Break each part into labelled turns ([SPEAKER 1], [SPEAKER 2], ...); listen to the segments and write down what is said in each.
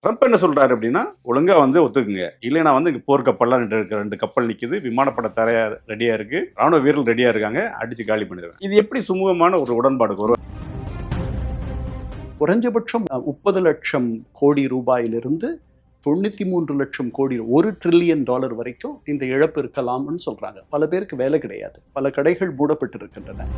[SPEAKER 1] Trump என்ன சொல்றாரு அப்படின்னா, ஒழுங்கா வந்து ஒத்துக்குங்க. இல்லைனா வந்து இங்க போர்க்கப்பல்லாம் 2 கப்பல் நிக்குது. விமானப்படை தர ரெடியா இருக்கு. ராணுவ வீரர்கள் ரெடியா இருக்காங்க. அடிச்சு காலி பண்ணிடுவேன். இது எப்படி சுமூகமான ஒரு உடன்பாடுக்கு வரும்?
[SPEAKER 2] குறைஞ்சபட்சம் 30 லட்சம் கோடி ரூபாயிலிருந்து 93 லட்சம் கோடி, $1 டிரில்லியன் வரைக்கும் இந்த இழப்பு இருக்கலாம்னு சொல்றாங்க. பல பேருக்கு வேலை கிடையாது. பல கடைகள் மூடப்பட்டு இருக்கின்றன.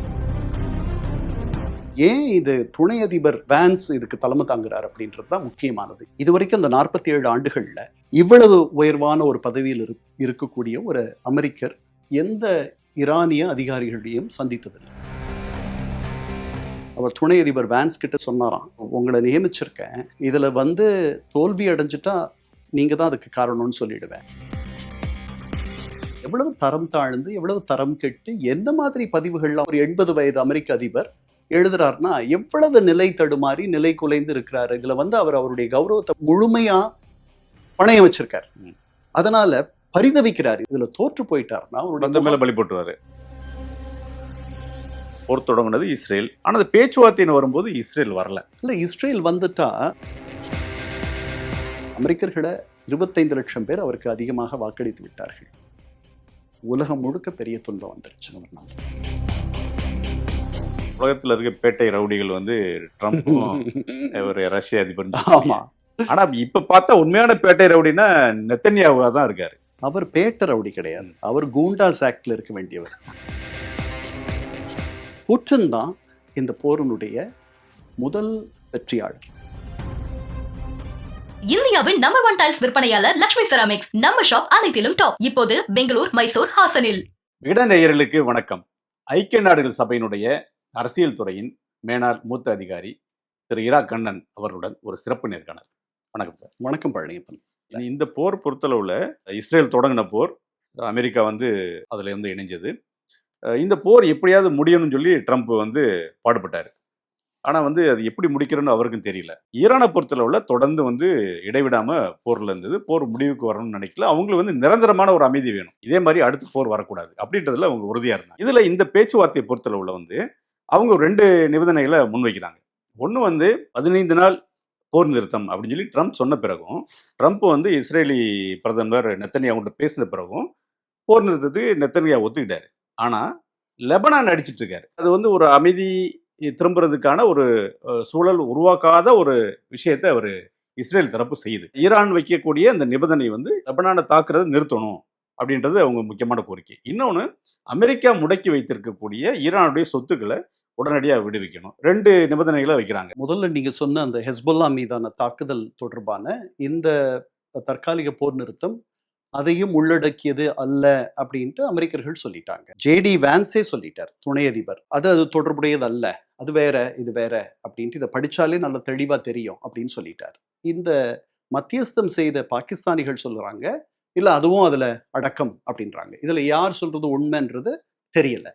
[SPEAKER 2] ஏன் இது துணை அதிபர் வான்ஸ் இதுக்கு தலைமை தாங்குறார் அப்படின்றது தான் முக்கியமானது. இதுவரைக்கும் இந்த 47 ஆண்டுகள்ல இவ்வளவு உயர்வான ஒரு பதவியில் இருக்கக்கூடிய ஒரு அமெரிக்கர் எந்த ஈரானிய அதிகாரிகளையும் சந்தித்ததில்லை. அவர் துணை அதிபர் வான்ஸ் கிட்ட சொன்னாராம், உங்களை நியமிச்சிருக்கேன், இதுல வந்து தோல்வி அடைஞ்சிட்டா நீங்க தான் அதுக்கு காரணம்னு சொல்லிடுவேன். எவ்வளவு தரம் தாழ்ந்து, எவ்வளவு தரம் கெட்டு, எந்த மாதிரி பதிவுகள்லாம் ஒரு 80 வயது அமெரிக்க அதிபர் எழுதுறாருன்னா எவ்வளவு நிலை தடுமாறி நிலை குலைந்து இருக்கிறாரு. இதுல வந்து அவர் அவருடைய கௌரவத்தை முழுமையா பணையம் வச்சிருக்காரு. அதனால பரிதவிக்கிறாரு. இதுல தோற்று போயிட்டாருன்னா
[SPEAKER 1] அவருடைய மேல பலி போட்டுவாரு. போர் தொடங்கினது இஸ்ரேல். ஆனா பேச்சுவார்த்தைன்னு வரும்போது இஸ்ரேல் வரல.
[SPEAKER 2] இல்ல, இஸ்ரேல் வந்துட்டா அமெரிக்கர்களை 25 லட்சம் பேர் அவருக்கு அதிகமாக வாக்களித்து விட்டார்கள். உலகம் முழுக்க பெரிய துன்பம் வந்துருச்சு.
[SPEAKER 1] உலகத்துல இருக்க பேட்டை ரவுடிகள் வந்து ட்ரம்ப்பும் ஒரு ரஷ்ய அதிபர்.
[SPEAKER 2] ஆமா.
[SPEAKER 1] ஆனா இப்ப பார்த்தா உண்மையான பேட்டை ரவுடினா நெத்தன்யாஹூவா தான் இருக்காரு.
[SPEAKER 2] அவர் பேட்டை ரவுடி கிடையாது. அவர் கூண்டாஸ் ஆக்ட்ல இருக்க வேண்டியவர். புட்டின் தான் இந்த போரினுடைய முதல் வெற்றியாளர்.
[SPEAKER 3] இந்தியாவின் நம்பர் 1 டைல்ஸ் விற்பனையாளர் லட்சுமி செராமிக்ஸ். நம்ம ஷாப் அனைத்திலும் டாப். இப்போது பெங்களூர், மைசூர், ஹாசனில்.
[SPEAKER 1] இடநேயர்களுக்கு வணக்கம். ஐக்கிய நாடுகள் சபையினுடைய அரசியல் துறையின் மேனாள் மூத்த அதிகாரி திரு இரா கண்ணன் அவர்களுடன் ஒரு சிறப்பு நேர்காணல். வணக்கம் சார்.
[SPEAKER 2] வணக்கம் பழனியப்பன்.
[SPEAKER 1] இந்த போர் பொறுத்தளவுல இஸ்ரேல் தொடங்கின போர், அமெரிக்கா வந்து அதுல இருந்து இணைஞ்சது. இந்த போர் எப்படியாவது முடியணும்னு சொல்லி ட்ரம்ப் வந்து பாடுபட்டாரு. ஆனா வந்து அது எப்படி முடிக்கிறன்னு அவருக்கும் தெரியல. ஈரானை பொறுத்தளவுல தொடர்ந்து வந்து இடைவிடாம போர்ல இருந்தது. போர் முடிவுக்கு வரணும்னு நினைக்கல. அவங்களுக்கு வந்து நிரந்தரமான ஒரு அமைதி வேணும். இதே மாதிரி அடுத்து போர் வரக்கூடாது அப்படின்றதுல அவங்க உறுதியா இருந்தாங்க. இதுல இந்த பேச்சுவார்த்தையை பொறுத்தளவுல வந்து அவங்க 2 நிபந்தனைகளை முன்வைக்கிறாங்க. ஒன்று வந்து 15 நாள் போர் நிறுத்தம் அப்படின்னு சொல்லி ட்ரம்ப் சொன்ன பிறகும், ட்ரம்ப் வந்து இஸ்ரேலி பிரதமர் நெத்தன்யாஹூ பேசின பிறகும் போர் நிறுத்தத்துக்கு நெத்தன்யாஹூ ஒத்துக்கிட்டாரு. ஆனால் லெபனான் அடிச்சிட்டு இருக்காரு. அது வந்து ஒரு அமைதி திரும்புறதுக்கான ஒரு சூழல் உருவாக்காத ஒரு விஷயத்தை அவர் இஸ்ரேல் தரப்பு செய்யுது. ஈரான் வைக்கக்கூடிய அந்த நிபந்தனை வந்து லெபனானை தாக்குறதை நிறுத்தணும் அப்படின்றது அவங்க முக்கியமான கோரிக்கை. இன்னொன்று, அமெரிக்கா முடக்கி வைத்திருக்கக்கூடிய ஈரானுடைய சொத்துக்களை உடனடியாக விடுவிக்கணும். 2 நிபந்தனைகளை வைக்கிறாங்க.
[SPEAKER 2] முதல்ல நீங்க சொன்ன அந்த ஹெஸ்புல்லா மீதான தாக்குதல் தொடர்பான இந்த தற்காலிக போர் நிறுத்தம் அதையும் உள்ளடக்கியது அல்ல அப்படின்ட்டு அமெரிக்கர்கள் சொல்லிட்டாங்க. ஜேடி வான்ஸே சொல்லிட்டார், துணை அதிபர். அது தொடர்புடையது அல்ல, அது வேற, இது வேற அப்படின்ட்டு இதை படிச்சாலே நல்ல தெளிவா தெரியும் அப்படின்னு சொல்லிட்டார். இந்த மத்தியஸ்தம் செய்த பாகிஸ்தானிகள் சொல்றாங்க, இல்ல அதுவும் அதுல அடக்கம் அப்படின்றாங்க. இதுல யார் சொல்றது உண்மைன்றது தெரியல.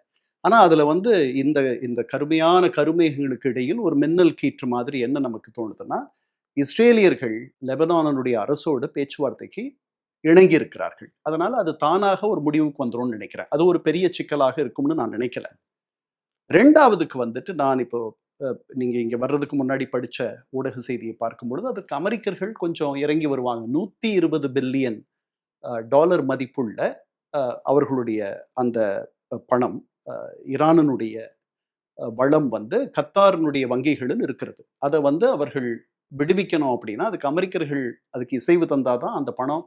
[SPEAKER 2] ஆனா அதுல வந்து இந்த இந்த கருமையான கருமேகங்களுக்கு இடையில் ஒரு மின்னல் கீற்று மாதிரி என்ன நமக்கு தோணுதுன்னா, இஸ்ரேலியர்கள் லெபனானுடைய அரசோடு பேச்சுவார்த்தைக்கு இணங்கி இருக்கிறார்கள். அதனால அது தானாக ஒரு முடிவுக்கு வந்துரும்னு நினைக்கிறேன். அது ஒரு பெரிய சிக்கலாக இருக்கும்னு நான் நினைக்கல. 2வதுக்கு வந்துட்டு நான் இப்போ நீங்க இங்க வர்றதுக்கு முன்னாடி படிச்ச ஊடக செய்தியை பார்க்கும் பொழுது அதுக்கு அமெரிக்கர்கள் கொஞ்சம் இறங்கி வருவாங்க. $120 பில்லியன் மதிப்புள்ள அவர்களுடைய அந்த பணம், ஈரானுடைய வளம் வந்து கத்தாரினுடைய வங்கிகளில் இருக்கிறது. அதை வந்து அவர்கள் விடுவிக்கணும் அப்படின்னா அதுக்கு அமெரிக்கர்கள் அதுக்கு இசைவு தந்தாதான் அந்த பணம்,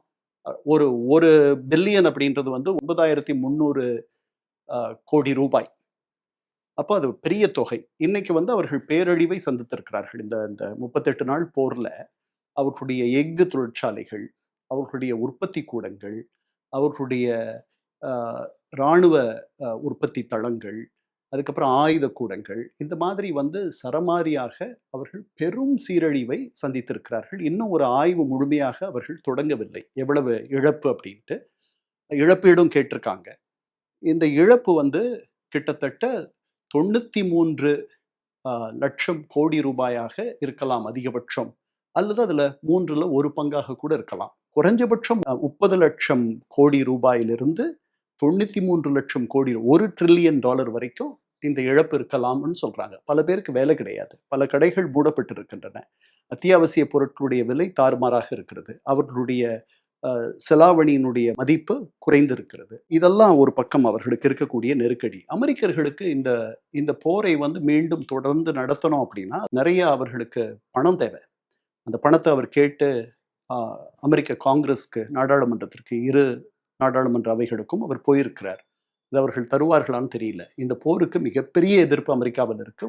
[SPEAKER 2] ஒரு பில்லியன் அப்படின்றது வந்து 9300 கோடி ரூபாய். அப்போ அது பெரிய தொகை. இன்னைக்கு வந்து அவர்கள் பேரழிவை சந்தித்திருக்கிறார்கள். இந்த 38 நாள் போர்ல அவர்களுடைய எஃகு தொழிற்சாலைகள், அவர்களுடைய உற்பத்தி கூடங்கள், அவர்களுடைய இராணுவ உற்பத்தி தளங்கள், அதுக்கப்புறம் ஆயுத கூடங்கள், இந்த மாதிரி வந்து சரமாரியாக அவர்கள் பெரும் சீரழிவை சந்தித்திருக்கிறார்கள். இன்னும் ஒரு ஆய்வு முழுமையாக அவர்கள் தொடங்கவில்லை, எவ்வளவு இழப்பு அப்படின்ட்டு. இழப்பீடும் கேட்டிருக்காங்க. இந்த இழப்பு வந்து கிட்டத்தட்ட 93 லட்சம் கோடி ரூபாயாக இருக்கலாம் அதிகபட்சம், அல்லது அதுல 3ல் 1 பங்காக கூட இருக்கலாம். குறைஞ்சபட்சம் 30 லட்சம் கோடி ரூபாயிலிருந்து 93 லட்சம் கோடி, $1 டிரில்லியன் வரைக்கும் இந்த இழப்பு இருக்கலாம்னு சொல்றாங்க. பல பேருக்கு வேலை கிடையாது. பல கடைகள் மூடப்பட்டு இருக்கின்றன. அத்தியாவசிய பொருட்களுடைய விலை தாறுமாறாக இருக்கிறது. அவர்களுடைய செலாவணியினுடைய மதிப்பு குறைந்திருக்கிறது. இதெல்லாம் ஒரு பக்கம் அவர்களுக்கு இருக்கக்கூடிய நெருக்கடி. அமெரிக்கர்களுக்கு இந்த இந்த போரை வந்து மீண்டும் தொடர்ந்து நடத்தணும் அப்படின்னா நிறைய அவர்களுக்கு பணம் தேவை. அந்த பணத்தை அவர் கேட்டு அமெரிக்க காங்கிரஸ்க்கு, நாடாளுமன்றத்திற்கு, இரு நாடாளுமன்ற அவைகளுக்கும் அவர் போயிருக்கிறார். இது அவர்கள் தருவார்களான்னு தெரியல. இந்த போருக்கு மிகப்பெரிய எதிர்ப்பு அமெரிக்காவில் இருக்கு.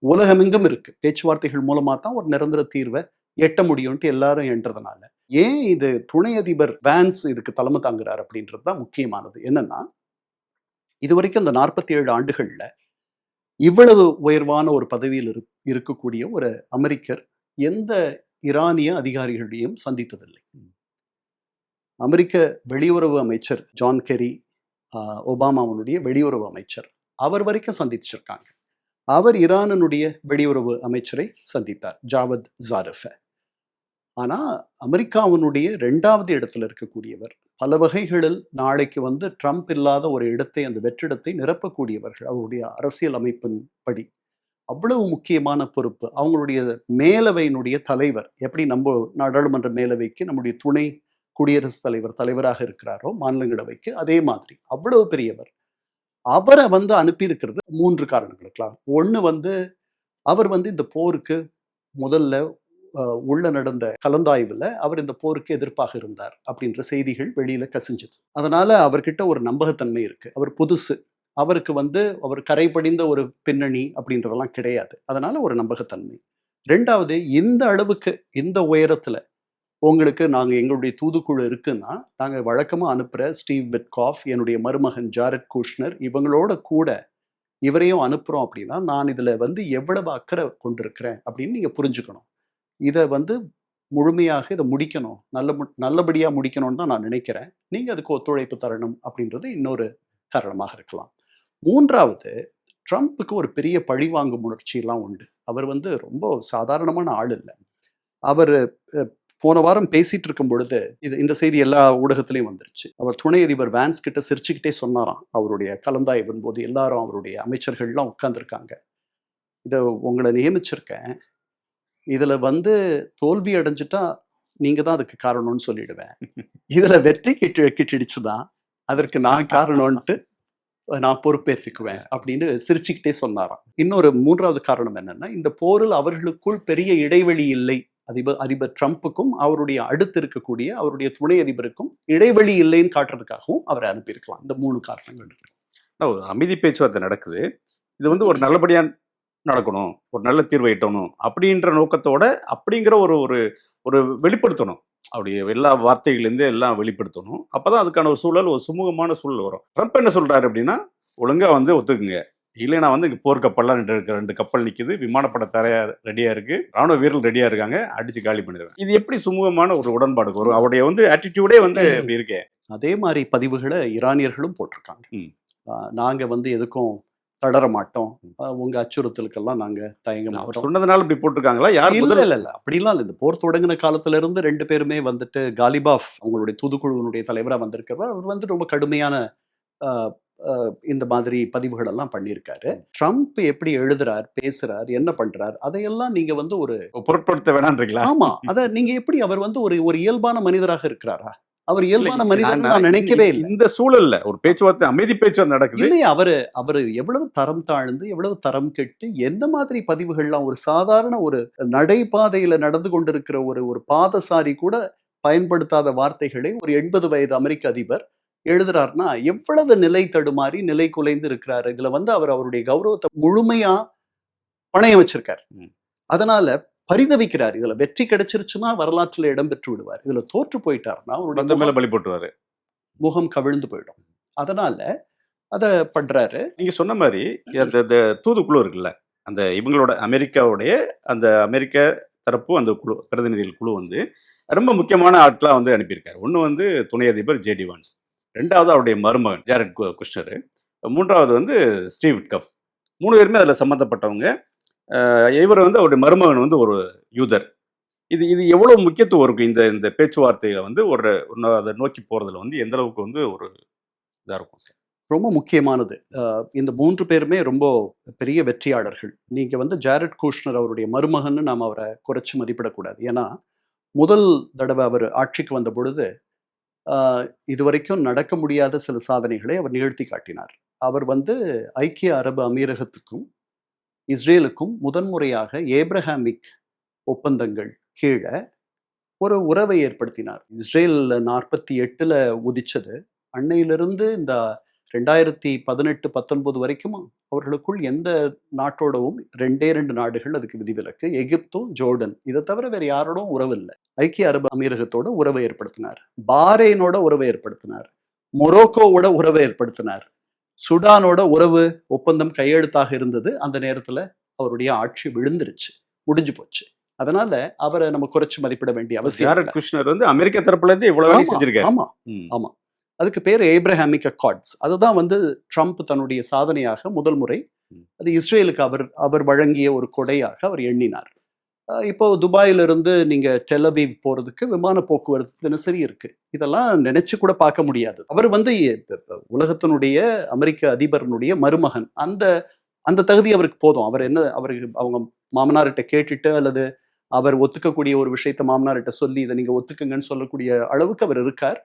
[SPEAKER 2] உலகமெங்கும் இருக்கு. பேச்சுவார்த்தைகள் மூலமா தான் ஒரு நிரந்தர தீர்வை எட்ட முடியும்ட்டு எல்லாரும் என்றதுனால, ஏன் இது துணை அதிபர் வான்ஸ் இதுக்கு தலைமை தாங்குறார் அப்படின்றது தான் முக்கியமானது. என்னன்னா, இதுவரைக்கும் இந்த 47 ஆண்டுகள்ல இவ்வளவு உயர்வான ஒரு பதவியில் இருக்கக்கூடிய ஒரு அமெரிக்கர் எந்த ஈரானிய அதிகாரிகளையும் சந்தித்ததில்லை. அமெரிக்க வெளியுறவு அமைச்சர் ஜான் கெரி, ஒபாமாவுடைய வெளியுறவு அமைச்சர், அவர் வரைக்கும் சந்திச்சிருக்காங்க. அவர் ஈரானுடைய வெளியுறவு அமைச்சரை சந்தித்தார், ஜாவத் ஜாரிஃபை. ஆனா அமெரிக்காவினுடைய 2வது இடத்துல இருக்கக்கூடியவர், பல வகைகளில் நாளைக்கு வந்து ட்ரம்ப் இல்லாத ஒரு இடத்தை, அந்த வெற்றிடத்தை நிரப்பக்கூடியவர்கள் அவருடைய அரசியல் அமைப்பின் படி. அவ்வளவு முக்கியமான பொறுப்பு. அவங்களுடைய மேலவையினுடைய தலைவர், எப்படி நம்ம நாடாளுமன்ற மேலவைக்கு நம்முடைய துணை குடியரசுத் தலைவர் தலைவராக இருக்கிறாரோ மாநிலங்களவைக்கு, அதே மாதிரி அவ்வளவு பெரியவர். அவரை வந்து அனுப்பியிருக்கிறது 3 காரணங்களுக்கலாம். ஒண்ணு வந்து அவர் வந்து இந்த போருக்கு முதல்ல உள்ள நடந்த கலந்தாய்வுல அவர் இந்த போருக்கு எதிர்ப்பாக இருந்தார் அப்படின்ற செய்திகள் வெளியில கசிஞ்சது. அதனால அவர்கிட்ட ஒரு நம்பகத்தன்மை இருக்கு. அவர் புதுசு. அவருக்கு வந்து அவர் கரைபடிந்த ஒரு பின்னணி அப்படின்றதெல்லாம் கிடையாது. அதனால ஒரு நம்பகத்தன்மை. 2வது, இந்த அளவுக்கு இந்த உயரத்துல உங்களுக்கு நாங்க எங்களுடைய தூதுக்குழு இருக்குன்னா, நாங்க வழக்கமா அனுப்புற ஸ்டீவ் விட்காஃப், என்னுடைய மருமகன் ஜாரெட் குஷ்னர், இவங்களோட கூட இவரையும் அனுப்புறோம் அப்படின்னா, நான் இதுல வந்து எவ்வளவு அக்கறை கொண்டிருக்கிறேன் அப்படின்னு நீங்க புரிஞ்சுக்கணும். இதை வந்து முழுமையாக இதை முடிக்கணும், நல்லபடியா முடிக்கணும்னு தான் நான் நினைக்கிறேன். நீங்க அதுக்கு ஒத்துழைப்பு தரணும் அப்படின்றது இன்னொரு காரணமாக இருக்கலாம். 3வது, ட்ரம்ப்புக்கு ஒரு பெரிய பழிவாங்கும் உணர்ச்சி எல்லாம் உண்டு. அவர் வந்து ரொம்ப சாதாரணமான ஆள் இல்லை. அவர் போன வாரம் பேசிட்டு இருக்கும் பொழுது இந்த செய்தி எல்லா ஊடகத்திலையும் வந்துருச்சு. அவர் துணை அதிபர் வான்ஸ் கிட்ட சிரிச்சுக்கிட்டே சொன்னாராம். அவருடைய கலந்தாய்வின் போது எல்லாரும் அவருடைய அமைச்சர்கள்லாம் உட்கார்ந்துருக்காங்க. இதை உங்களை நியமிச்சிருக்கேன், இதுல வந்து தோல்வி அடைஞ்சிட்டா நீங்க தான் அதுக்கு காரணம்னு சொல்லிடுவேன். இதுல வெற்றி கிட்டிடுச்சுதான் அதற்கு நான் காரணம்ட்டு நான் பொறுப்பேற்றுக்குவேன் அப்படின்னு சிரிச்சுக்கிட்டே சொன்னாராம். இன்னொரு 3வது காரணம் என்னன்னா, இந்த போரில் அவர்களுக்குள் பெரிய இடைவெளி இல்லை. அதிபர் ட்ரம்ப்புக்கும் அவருடைய அடுத்து இருக்கக்கூடிய அவருடைய துணை அதிபருக்கும் இடைவெளி இல்லைன்னு காட்டுறதுக்காகவும் அவரை அனுப்பியிருக்கலாம். இந்த 3 காரணங்கள் இருக்கு.
[SPEAKER 1] அமைதி பேச்சுவார்த்தை நடக்குது. இது வந்து ஒரு நல்லபடியா நடக்கணும், ஒரு நல்ல தீர்வை எட்டணும் அப்படின்ற நோக்கத்தோட, அப்படிங்கிற ஒரு ஒரு வெளிப்படுத்தணும். அப்படி எல்லா வார்த்தைகள்லேருந்து எல்லாம் வெளிப்படுத்தணும். அப்பதான் அதுக்கான ஒரு சூழல், ஒரு சுமூகமான சூழல் வரும். ட்ரம்ப் என்ன சொல்றாரு அப்படின்னா, ஒழுங்கா வந்து ஒத்துக்குங்க, இல்லைன்னா வந்து இங்கே போர்க்கப்பல்லாம் 2 கப்பல் நிற்குது, விமானப்பட தரையா ரெடியா இருக்கு, ராணுவ வீரர்கள் ரெடியா இருக்காங்க, அடிச்சு காலி பண்ணிடுறாங்க. இது எப்படி சுமூகமான ஒரு உடன்பாடு வரும்? அவருடைய வந்து ஆட்டிடியூடே வந்து இப்படி இருக்கே.
[SPEAKER 2] அதே மாதிரி பதிவுகளை ஈரானியர்களும் போட்டிருக்காங்க. நாங்க வந்து எதுக்கும் தளர மாட்டோம், உங்க அச்சுறுத்தலுக்கெல்லாம் நாங்க தயங்க மாட்டோம்
[SPEAKER 1] சொன்னதுனால இப்படி போட்டிருக்காங்களா? யார்
[SPEAKER 2] இல்ல அப்படிலாம் இல்லை. இந்த போர் தொடங்கின காலத்துல இருந்து 2 பேருமே வந்துட்டு, காலிபாஃப் அவங்களுடைய தூதுக்குழுவினுடைய தலைவரா வந்திருக்கிறவர், அவர் வந்து ரொம்ப கடுமையான இந்த மாதிரி பதிவுகள் எல்லாம் பண்ணியிருக்காரு. ட்ரம்ப் எப்படி எழுதுறார், பேசுறார், என்ன பண்றார், அதையெல்லாம் நீங்க வந்து ஒரு
[SPEAKER 1] பொருட்படுத்த வேணான்றீங்களா?
[SPEAKER 2] ஆமா, அத நீங்க எப்படி, அவர் வந்து ஒரு இயல்பான மனிதராக இருக்கிறாரா? அவர் இயல்பான மனிதர் நான் நினைக்கவே இல்லை.
[SPEAKER 1] இந்த சூழல்ல ஒரு பேச்சுவார்த்தை, அமைதி பேச்சுவார்த்தை நடக்குது
[SPEAKER 2] இல்லையா? அவர் எவ்வளவு தரம் தாழ்ந்து, எவ்வளவு தரம் கெட்டு, எந்த மாதிரி பதிவுகள்லாம், ஒரு சாதாரண ஒரு நடைபாதையில நடந்து கொண்டிருக்கிற ஒரு பாதசாரி கூட பயன்படுத்தாத வார்த்தைகளை ஒரு 80 வயது அமெரிக்க அதிபர் எழுதுறாருன்னா, எவ்வளவு நிலை தடுமாறி, நிலை குலைந்து இருக்கிறாரு. இதுல வந்து அவர் அவருடைய கௌரவத்தை முழுமையா பணையம் வச்சிருக்காரு. அதனால பரிதவிக்கிறார். இதுல வெற்றி கிடைச்சிருச்சுன்னா வரலாற்றுல இடம் பெற்று விடுவார். இதுல தோற்று போயிட்டாருன்னா அவருடைய
[SPEAKER 1] மேல பலி போட்டுவாரு,
[SPEAKER 2] முகம் கவிழ்ந்து போயிடும். அதனால அத பண்றாரு.
[SPEAKER 1] நீங்க சொன்ன மாதிரி அந்த தூதுக்குழு இருக்குல்ல, அந்த இவங்களோட அமெரிக்காவுடைய அந்த அமெரிக்க தரப்பு அந்த குழு, பிரதிநிதிகள் குழு வந்து ரொம்ப முக்கியமான ஆட்களா வந்து அனுப்பியிருக்காரு. ஒன்று வந்து துணை அதிபர் ஜேடி வான்ஸ், 2வது அவருடைய மருமகன் ஜாரெட் குஷ்னர், 3வது வந்து ஸ்டீவ் விட்காஃப். 3 பேருமே அதில் சம்மந்தப்பட்டவங்க. இவர் வந்து அவருடைய மருமகன் வந்து ஒரு யூதர். இது எவ்வளவு முக்கியத்துவம் இருக்கு இந்த பேச்சுவார்த்தையில வந்து அதை நோக்கி போறதுல வந்து எந்த அளவுக்கு வந்து ஒரு இதா இருக்கும் சார்?
[SPEAKER 2] ரொம்ப முக்கியமானது. இந்த 3 பேருமே ரொம்ப பெரிய வெற்றியாளர்கள். நீங்க வந்து ஜாரட் கூஷ்னர் அவருடைய மருமகன்னு நாம அவர குறைச்சு மதிப்பிடக்கூடாது. ஏன்னா, முதல் தடவ அவரு ஆட்சிக்கு வந்த பொழுது, அ இதுவரைக்கும் நடக்க முடியாத சில சாதனைகளை அவர் நிகழ்த்தி காட்டினார். அவர் வந்து ஐக்கிய அரபு அமீரகத்துக்கும், இஸ்ரேலுக்கும் முதன்முறையாக ஏப்ரஹாமிக் ஒப்பந்தங்கள் கீழ ஒரு உறவை ஏற்படுத்தினார். இஸ்ரேல் 48ல உதிச்சது. அன்னையிலிருந்து இந்த 2018, 19 வரைக்கும் அவர்களுக்குள் எந்த நாட்டோடவும் 2 நாடுகள் அதுக்கு விதிவிலக்கு. எகிப்தும், ஜோர்டன். இத தவிர வேற யாரோடும் உறவு இல்ல. ஐக்கிய அரபு அமீரகத்தோட உறவை ஏற்படுத்தினார். பாரேனோட உறவை ஏற்படுத்தினார். மொரோக்கோவோட உறவை ஏற்படுத்தினார். சுடானோட உறவு ஒப்பந்தம் கையெழுத்தாக இருந்தது. அந்த நேரத்துல அவருடைய ஆட்சி விழுந்துருச்சு. முடிஞ்சு போச்சு. அதனால அவர நம்ம குறைச்சு மதிப்பிட வேண்டிய அவசியம் இல்ல.
[SPEAKER 1] ஜாரட் குஷ்னர் வந்து அமெரிக்க தரப்புல இருந்து இவ்வளவு வேலையும்
[SPEAKER 2] ஆமா,
[SPEAKER 1] செஞ்சிருக்காரு.
[SPEAKER 2] ஆமா,
[SPEAKER 1] ம்.
[SPEAKER 2] ஆமா. அதுக்கு பேரு ஏப்ரஹாமிக் அக்கார்ட்ஸ். அதுதான் வந்து ட்ரம்ப் தன்னுடைய சாதனையாக முதல் முறை
[SPEAKER 1] ம்.
[SPEAKER 2] அது இஸ்ரேலுக்கு அவர் வழங்கிய ஒரு கொடையாக அவர் எண்ணினார். இப்போ துபாயிலிருந்து நீங்க டெல் அவீவ் போறதுக்கு விமான போக்குவரத்து தினசரி இருக்கு. இதெல்லாம் நினைச்சு கூட பார்க்க முடியாது. அவர் வந்து உலகத்தினுடைய அமெரிக்க அதிபரனுடைய மருமகன். அந்த அந்த தகுதி அவருக்கு போதும். அவர் என்ன அவருக்கு அவங்க மாமனார்கிட்ட கேட்டுட்டு அல்லது அவர் ஒத்துக்கக்கூடிய ஒரு விஷயத்த மாமனார்கிட்ட சொல்லி இதை நீங்க ஒத்துக்குங்கன்னு சொல்லக்கூடிய அளவுக்கு அவர் இருக்கார்.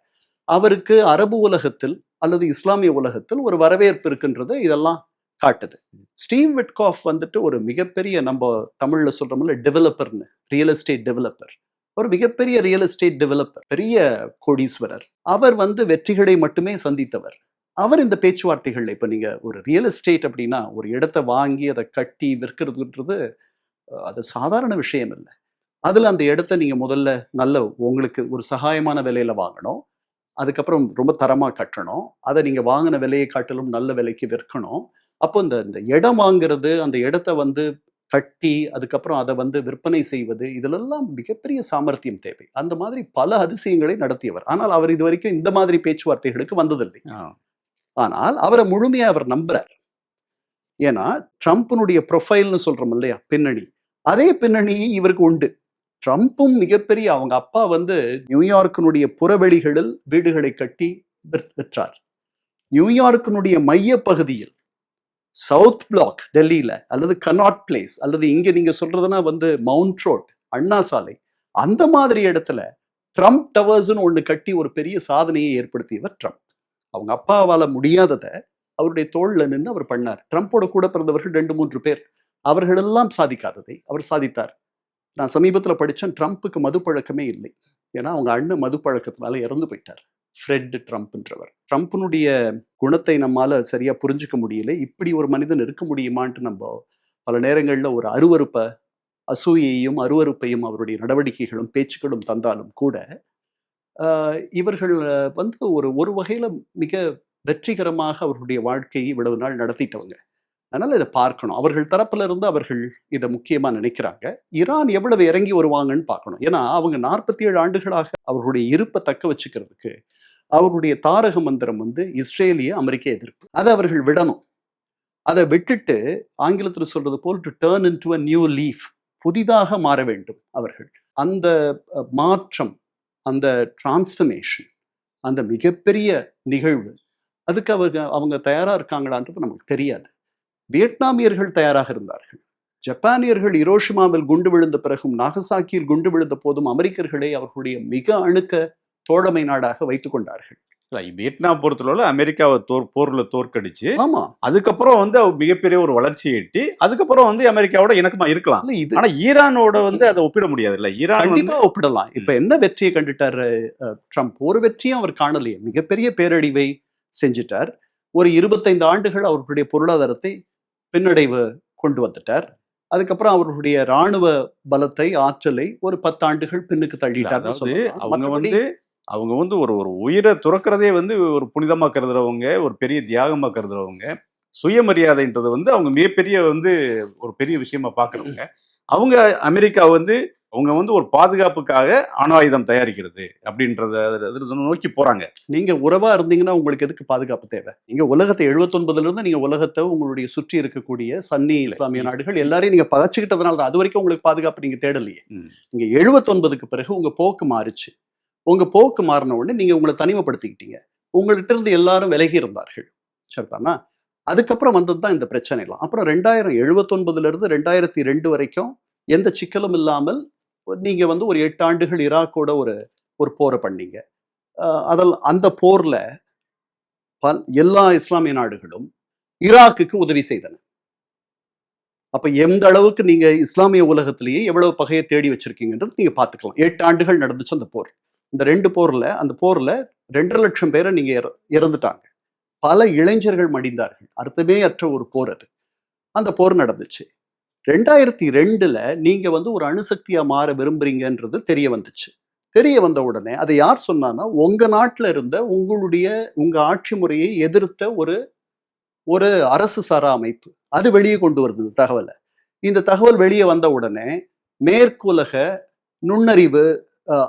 [SPEAKER 2] அவருக்கு அரபு உலகத்தில் அல்லது இஸ்லாமிய உலகத்தில் ஒரு வரவேற்பு இருக்குன்றதை இதெல்லாம் காட்டுது. ஸ்டீவ் விட்காஃப் வந்துட்டு ஒரு மிகப்பெரிய, நம்ம தமிழ்ல சொல்றோம்ல டெவலப்பர்னு, ரியல் எஸ்டேட் டெவலப்பர். ஒரு மிகப்பெரிய ரியல் எஸ்டேட் டெவலப்பர், பெரிய கோடீஸ்வரர். அவர் வந்து வெற்றிகளை மட்டுமே சந்தித்தவர். அவர் இந்த பேச்சுவார்த்தைகள்ல, இப்ப நீங்க ஒரு ரியல் எஸ்டேட் அப்படின்னா ஒரு இடத்தை வாங்கி அதை கட்டி விற்கிறதுன்றது அது சாதாரண விஷயம் இல்லை. அதுல அந்த இடத்த நீங்க முதல்ல நல்ல உங்களுக்கு ஒரு சகாயமான விலையில வாங்கணும். அதுக்கப்புறம் ரொம்ப தரமா கட்டணும். அதை நீங்க வாங்கின விலையை காட்டிலும் நல்ல விலைக்கு விற்கணும். அப்போ இந்த இந்த இடம் வாங்குறது, அந்த இடத்த வந்து கட்டி அதுக்கப்புறம் அதை வந்து விற்பனை செய்வது, இதிலெல்லாம் மிகப்பெரிய சாமர்த்தியம் தேவை. அந்த மாதிரி பல அதிசயங்களை நடத்தியவர். ஆனால் அவர் இது வரைக்கும் இந்த மாதிரி பேச்சுவார்த்தைகளுக்கு வந்ததில்லை.
[SPEAKER 1] ஆ.
[SPEAKER 2] ஆனால் அவரை முழுமையா அவர் நம்புறார். ஏன்னா ட்ரம்ப்னுடைய ப்ரொஃபைல்னு சொல்றோம் இல்லையா, பின்னணி, அதே பின்னணி இவருக்கு உண்டு. ட்ரம்ப்பும் மிகப்பெரிய, அவங்க அப்பா வந்து நியூயார்க்கினுடைய புறவெளிகளில் வீடுகளை கட்டி விற்றார். நியூயார்க்கினுடைய மைய பகுதியில் சவுத் பிளாக் டெல்லியில அல்லது கனாட் பிளேஸ் அல்லது இங்க நீங்க சொல்றதுன்னா வந்து மவுண்ட் ரோட், அண்ணா சாலை, அந்த மாதிரி இடத்துல ட்ரம்ப் டவர்ஸ்னு ஒண்ணு கட்டி ஒரு பெரிய சாதனையை ஏற்படுத்தியவர் ட்ரம்ப். அவங்க அப்பாவால முடியாததை அவருடைய தோள்ல நின்று அவர் பண்ணார். ட்ரம்ப்போட கூட பிறந்தவர்கள் 2-3 பேர். அவர்களெல்லாம் சாதிக்காததை அவர் சாதித்தார். நான் சமீபத்துல படிச்சேன், ட்ரம்ப்புக்கு மது பழக்கமே இல்லை. ஏன்னா அவங்க அண்ணன் மது பழக்கத்தினால இறந்து போயிட்டார். ஃப்ரெட் ட்ரம்ப்ன்றவர். ட்ரம்ப்னுடைய குணத்தை நம்மால சரியா புரிஞ்சுக்க முடியல. இப்படி ஒரு மனிதன் இருக்க முடியுமான்ட்டு நம்ம பல நேரங்கள்ல ஒரு அசூயையும் அருவருப்பையும் அவருடைய நடவடிக்கைகளும் பேச்சுக்களும் தந்தாலும் கூட இவர்கள் வந்து ஒரு வகையில மிக வெற்றிகரமாக அவர்களுடைய வாழ்க்கையை இவ்வளவு நாள் நடத்திட்டவங்க. அதனால இதை பார்க்கணும். அவர்கள் தரப்புல இருந்து அவர்கள் இதை முக்கியமா நினைக்கிறாங்க. ஈரான் எவ்வளவு இறங்கி வருவாங்கன்னு பார்க்கணும். ஏன்னா அவங்க 47 ஆண்டுகளாக அவர்களுடைய இருப்பை தக்க வச்சுக்கிறதுக்கு அவருடைய தாரக மந்திரம் வந்து இஸ்ரேலிய அமெரிக்க எதிர்ப்பு. அதை அவர்கள் விடணும். அதை விட்டுட்டு ஆங்கிலத்தில் சொல்றது போல் to turn into a new leaf, புதிதாக மாற வேண்டும் அவர்கள். அந்த மாற்றம், அந்த டிரான்ஸ்ஃபர்மேஷன், அந்த மிகப்பெரிய நிகழ்வு, அதுக்கு அவங்க தயாரா இருக்காங்களான்றது நமக்கு தெரியாது. வியட்நாமியர்கள் தயாராக இருந்தார்கள். ஜப்பானியர்கள் ஹிரோஷிமாவில் குண்டு விழுந்த பிறகும், நாகசாக்கியில் குண்டு விழுந்த போதும் அமெரிக்கர்களை அவர்களுடைய மிக அணுக்க தோழமை நாடாக வைத்துக் கொண்டார்கள்.
[SPEAKER 1] வியட்நாம் பொறுத்தளவுல அமெரிக்காவை போர்ல தோற்கடிச்சு,
[SPEAKER 2] ஆமா,
[SPEAKER 1] அதுக்கப்புறம் வந்து மிகப்பெரிய ஒரு வளர்ச்சி எட்டி, அதுக்கப்புறம் வந்து அமெரிக்காவோட இணக்கமா இருக்கலாம். ஆனா ஈரானோட வந்து அதை ஒப்பிட முடியாது இல்ல. ஈரான்
[SPEAKER 2] கண்டிப்பா ஒப்பிடலாம். இப்ப என்ன வெற்றியை கண்டுட்டாரு ட்ரம்ப்? ஒரு வெற்றியும் அவர் காணலையே. மிகப்பெரிய பேரழிவை செஞ்சிட்டார். ஒரு 25 ஆண்டுகள் அவர்களுடைய பொருளாதாரத்தை பின்னடைவு கொண்டு வந்துட்டார். அதுக்கப்புறம் அவர்களுடைய ராணுவ பலத்தை, ஆற்றலை ஒரு 10 ஆண்டுகள் பின்னுக்கு தள்ளிட்டார்.
[SPEAKER 1] அவங்க வந்து ஒரு உயிரை துறக்கிறதே வந்து ஒரு புனிதமா கருதுறவங்க, ஒரு பெரிய தியாகமா கருதுறவங்க, சுயமரியாதைன்றது வந்து அவங்க மிகப்பெரிய வந்து ஒரு பெரிய விஷயமா பாக்குறவங்க. அவங்க அமெரிக்கா வந்து அவங்க வந்து ஒரு பாதுகாப்புக்காக அணு ஆயுதம் தயாரிக்கிறது அப்படின்றத நோக்கி போறாங்க.
[SPEAKER 2] நீங்க உறவா இருந்தீங்கன்னா உங்களுக்கு எதுக்கு பாதுகாப்பு தேவை? நீங்க உலகத்தை 79ல இருந்து நீங்க உலகத்தை உங்களுடைய சுற்றி இருக்கக்கூடிய சன்னி இஸ்லாமிய நாடுகள் எல்லாரையும் நீங்க பகச்சுக்கிட்டதுனால தான். அது வரைக்கும் உங்களுக்கு பாதுகாப்பு நீங்க தேடலையே. நீங்க 79க்கு பிறகு உங்க போக்கு மாறுச்சு. உங்க போக்கு மாறின உடனே நீங்க உங்களை தனிமைப்படுத்திக்கிட்டீங்க. உங்கள்கிட்ட இருந்து எல்லாரும் விலகி இருந்தார்கள். சரிதானா? அதுக்கப்புறம் வந்தது தான் இந்த பிரச்சனை எல்லாம். அப்புறம் 2079 இருந்து 2002 வரைக்கும் எந்த சிக்கலும் இல்லாமல் நீங்க வந்து ஒரு 8 ஆண்டுகள் ஈராக்கோட ஒரு ஒரு போரை பண்ணீங்க. அதில் அந்த போர்ல எல்லா இஸ்லாமிய நாடுகளும் ஈராக்குக்கு உதவி செய்தன. அப்ப எந்த அளவுக்கு நீங்க இஸ்லாமிய உலகத்திலேயே எவ்வளவு பகையை தேடி வச்சிருக்கீங்கன்றது நீங்க பார்த்துக்கலாம். 8 ஆண்டுகள் நடந்துச்சு அந்த போர். இந்த 2 போர்ல அந்த போர்ல 2.5 லட்சம் பேரை நீங்க இறந்துட்டாங்க. பல இளைஞர்கள் மடிந்தார்கள். அர்த்தமே அற்ற ஒரு போர் அது. அந்த போர் நடந்துச்சு. 2002ல நீங்க வந்து ஒரு அணுசக்தியா மாற விரும்புறீங்கன்றது தெரிய வந்துச்சு. தெரிய வந்த உடனே அதை யார் சொன்னான்னா, உங்க நாட்டுல இருந்த உங்க ஆட்சி முறையை எதிர்த்த ஒரு அரசு சாரா அமைப்பு. அது வெளியே கொண்டு வருது இந்த தகவலை. இந்த தகவல் வெளியே வந்த உடனே மேற்குலக நுண்ணறிவு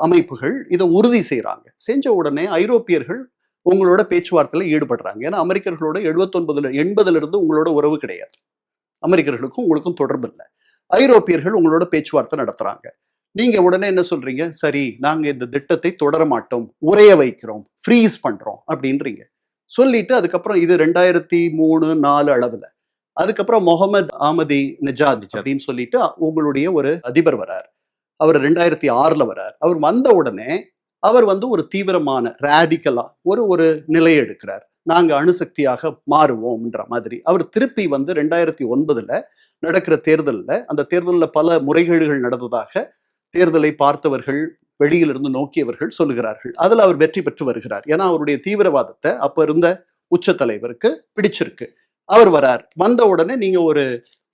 [SPEAKER 2] அமைப்புகள் இதை உறுதி செய்றாங்க. செஞ்ச உடனே ஐரோப்பியர்கள் உங்களோட பேச்சுவார்த்தையில ஈடுபடுறாங்க. ஏன்னா அமெரிக்கர்களோட 80ல இருந்து உங்களோட உறவு கிடையாது. அமெரிக்கர்களுக்கும் உங்களுக்கும் தொடர்பு இல்லை. ஐரோப்பியர்கள் உங்களோட பேச்சுவார்த்தை நடத்துறாங்க. நீங்க உடனே என்ன சொல்றீங்க? சரி, நாங்க இந்த திட்டத்தை தொடர மாட்டோம், உறைய வைக்கிறோம், ஃப்ரீஸ் பண்றோம் அப்படின்றீங்க. சொல்லிட்டு அதுக்கப்புறம் இது 2003-4 அளவுல. அதுக்கப்புறம் முகமது ஆமதி நெஜாத் அப்படின்னு சொல்லிட்டு உங்களுடைய ஒரு அதிபர் வரார். அவர் 2006ல வரார். அவர் வந்த உடனே அவர் வந்து ஒரு தீவிரமான ரேடிக்கலா ஒரு நிலையை எடுக்கிறார். நாங்க அணுசக்தியாக மாறுவோம்ன்ற மாதிரி. அவர் திருப்பி வந்து 2009ல நடக்கிற தேர்தல்ல, அந்த தேர்தலில் பல முறைகேடுகள் நடந்ததாக தேர்தலை பார்த்தவர்கள், வெளியிலிருந்து நோக்கியவர்கள் சொல்லுகிறார்கள். அதுல அவர் வெற்றி பெற்று வருகிறார். ஏன்னா அவருடைய தீவிரவாதத்தை அப்ப இருந்த உச்ச தலைவருக்கு பிடிச்சிருக்கு. அவர் வரார். வந்த உடனே நீங்க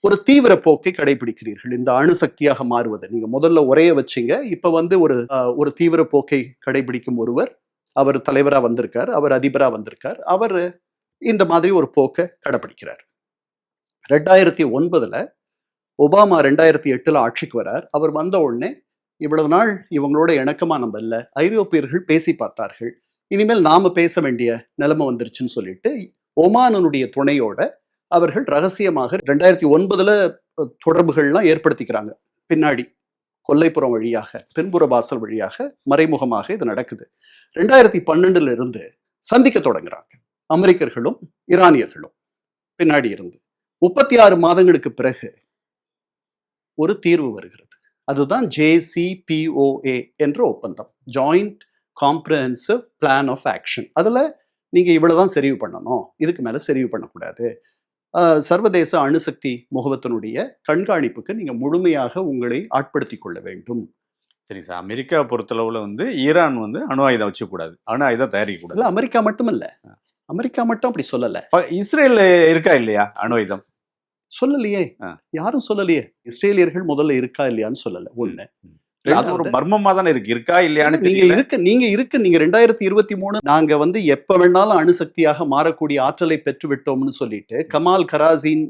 [SPEAKER 2] ஒரு தீவிர போக்கை கடைபிடிக்கிறீர்கள். இந்த அணுசக்தியாக மாறுவதை நீங்க முதல்ல உரைய வச்சீங்க. இப்ப வந்து ஒரு தீவிர போக்கை கடைபிடிக்கும் ஒருவர், அவர் தலைவரா வந்திருக்கார், அவர் அதிபரா வந்திருக்கார். அவர் இந்த மாதிரி ஒரு போக்கை கடைபிடிக்கிறார். 2009ல ஒபாமா 2008ல ஆட்சிக்கு வரார். அவர் வந்த உடனே இவ்வளவு நாள் இவங்களோட இணக்கமா நம்ம இல்லை, ஐரோப்பியர்கள் பேசி பார்த்தார்கள், இனிமேல் நாம பேச வேண்டிய நிலைமை வந்துருச்சுன்னு சொல்லிட்டு ஒமானுடைய துணையோட அவர்கள் ரகசியமாக 2009ல தொடர்புகள்லாம் ஏற்படுத்திக்கிறாங்க. பின்னாடி கொல்லைப்புறம் வழியாக, பின்புற வாசல் வழியாக மறைமுகமாக இது நடக்குது. 2012ல இருந்து சந்திக்க தொடங்குறாங்க அமெரிக்கர்களும் ஈரானியர்களும் பின்னாடி இருந்து. 36 மாதங்களுக்கு பிறகு ஒரு தீர்வு வருகிறது. அதுதான் JCPOA என்ற ஒப்பந்தம், joint comprehensive plan of action. அதுல நீங்க இவ்வளவுதான் செறிவு பண்ணணும், இதுக்கு மேல செறிவு பண்ணக்கூடாது. சர்வதேச அணுசக்தி முகவத்தினுடைய கண்காணிப்புக்கு நீங்க முழுமையாக உங்களை ஆட்படுத்திக் கொள்ள வேண்டும்.
[SPEAKER 1] சரி சார், அமெரிக்கா பொறுத்தளவுல வந்து ஈரான் வந்து அணு ஆயுதம் வச்சுக்கூடாது, அணு ஆயுதம் தயாரிக்க கூடாது.
[SPEAKER 2] அமெரிக்கா மட்டும் இல்ல, அமெரிக்கா மட்டும் அப்படி சொல்லல.
[SPEAKER 1] இஸ்ரேல் இருக்கா இல்லையா அணு ஆயுதம்?
[SPEAKER 2] சொல்லலையே, யாரும் சொல்லலையே. இஸ்ரேலியர்கள் முதல்ல இருக்கா இல்லையான்னு சொல்லல. ஒண்ணு,
[SPEAKER 1] அது ஒரு மர்மமா தானே இருக்கா இல்லையான்னு
[SPEAKER 2] நீங்க 2023 நாங்க வந்து எப்ப வேணாலும் அணுசக்தியாக மாறக்கூடிய ஆற்றலை பெற்று விட்டோம்னு சொல்லிட்டு கமால் கராசின்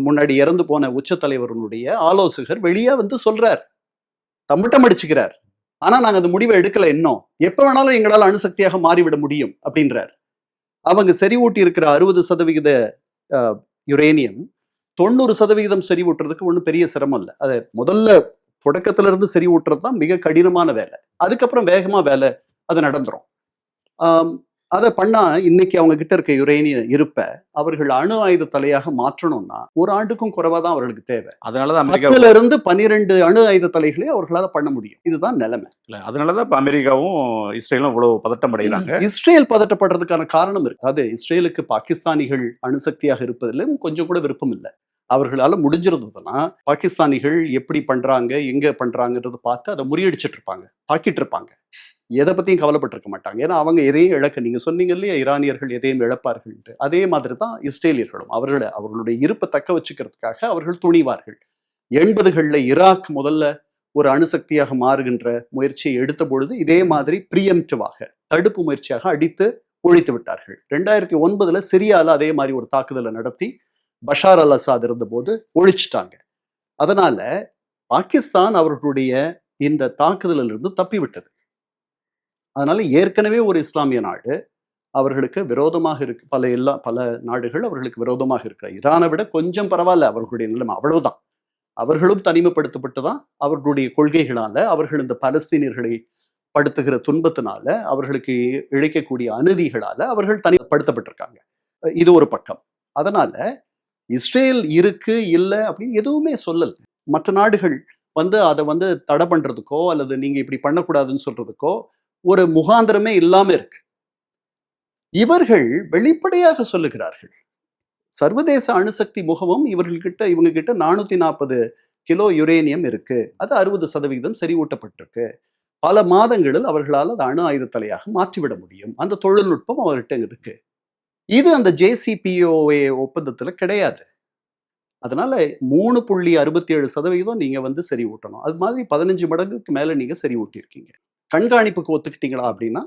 [SPEAKER 2] முன்னாடி இறந்து போன உச்ச தலைவருடைய ஆலோசகர் வெளியே வந்து சொல்றார், தம்மிட்டம் அடிச்சுக்கிறார். ஆனா நாங்க அந்த முடிவை எடுக்கல, இன்னும் எப்ப வேணாலும் எங்களால் அணுசக்தியாக மாறிவிட முடியும் அப்படின்றார். அவங்க செறிவூட்டி இருக்கிற 60% யுரேனியம் 90% செறிவூட்டுறதுக்கு ஒன்றும் பெரிய சிரமம் இல்லை. அதை முதல்ல தொடக்கத்துல இருந்து செறிவூட்டுறது தான் மிக கடினமான வேலை. அதுக்கப்புறம் வேகமா வேலை அது நடந்துரும். அதை பண்ணா இன்னைக்கு அவங்க கிட்ட இருக்க யுரேனிய இருப்ப அவர்கள் அணு ஆயுத தலையாக மாற்றணும்னா ஒரு ஆண்டுக்கும் குறைவா தான் அவர்களுக்கு தேவை.
[SPEAKER 1] அதனாலதான்
[SPEAKER 2] 10ல இருந்து 12 அணு ஆயுத தலைகளை அவர்களால் பண்ண முடியும். இதுதான் நிலைமை.
[SPEAKER 1] அதனாலதான் இப்ப அமெரிக்காவும் இஸ்ரேலும் இவ்வளவு பதட்டம் அடைகிறாங்க.
[SPEAKER 2] இஸ்ரேல் பதட்டப்படுறதுக்கான காரணம் இருக்கு. அது இஸ்ரேலுக்கு பாகிஸ்தானிகள் அணுசக்தியாக இருப்பதிலும் கொஞ்சம் கூட விருப்பம் இல்லை. அவர்களால முடிஞ்சிருந்ததுன்னா பாகிஸ்தானிகள் எப்படி பண்றாங்க, எங்க பண்றாங்கன்றத பார்த்து அதை முறியடிச்சிட்டு இருப்பாங்க, தாக்கிட்டு இருப்பாங்க. எதை பத்தியும் கவலைப்பட்டிருக்க மாட்டாங்க. ஏன்னா அவங்க எதையும் இழக்க, நீங்க சொன்னீங்க இல்லையா ஈரானியர்கள் எதையும் இழப்பார்கள், அதே மாதிரி தான் இஸ்ரேலியர்களும் அவர்களுடைய இருப்பை தக்க வச்சுக்கிறதுக்காக அவர்கள் துணிவார்கள். 80களில் ஈராக் முதல்ல ஒரு அணுசக்தியாக மாறுகின்ற முயற்சியை எடுத்த பொழுது இதே மாதிரி பிரியம்டிவாக தடுப்பு முயற்சியாக அடித்து ஒழித்து விட்டார்கள். 2009ல சிரியால அதே மாதிரி ஒரு தாக்குதலை நடத்தி பஷார் அல் அசாத் இருந்த போது ஒழிச்சிட்டாங்க. அதனால பாகிஸ்தான் அவர்களுடைய இந்த தாக்குதலிலிருந்து தப்பிவிட்டது. அதனால ஏற்கனவே ஒரு இஸ்லாமிய நாடு அவர்களுக்கு விரோதமாக இருக்கு, பல நாடுகள் அவர்களுக்கு விரோதமாக இருக்கிற. ஈரானை விட கொஞ்சம் பரவாயில்ல அவர்களுடைய நிலைமை, அவ்வளவுதான். அவர்களும் தனிமைப்படுத்தப்பட்டு தான் அவர்களுடைய கொள்கைகளால, அவர்கள் இந்த பலஸ்தீனியர்களை படுத்துகிற துன்பத்தினால, அவர்களுக்கு இழைக்கக்கூடிய அநீதிகளால அவர்கள் தனிப்படுத்தப்பட்டிருக்காங்க. இது ஒரு பக்கம். அதனால இஸ்ரேல் இருக்கு இல்ல அப்படின்னு எதுவுமே சொல்லல. மற்ற நாடுகள் வந்து அதை வந்து தடை பண்றதுக்கோ அல்லது நீங்க இப்படி பண்ணக்கூடாதுன்னு சொல்றதுக்கோ ஒரு முகாந்திரமே இல்லாம இருக்கு. இவர்கள் வெளிப்படையாக சொல்லுகிறார்கள். சர்வதேச அணுசக்தி முகமும் இவங்க கிட்ட 440 கிலோ யுரேனியம் இருக்கு. அது 60% செறிவூட்டப்பட்டிருக்கு. பல மாதங்களில் அவர்களால் அது அணு ஆயுத தலையாக மாற்றிவிட முடியும். அந்த தொழில்நுட்பம் அவர்கிட்ட இருக்கு. இது அந்த JCPOA ஒப்பந்தத்துல கிடையாது. அதனால 3.67% நீங்க வந்து செறிவூட்டணும். அது மாதிரி 15 மடங்குக்கு மேல நீங்க செறிவூட்டியிருக்கீங்க. கண்காணிப்புக்கு ஒத்துக்கிட்டீங்களா அப்படின்னா,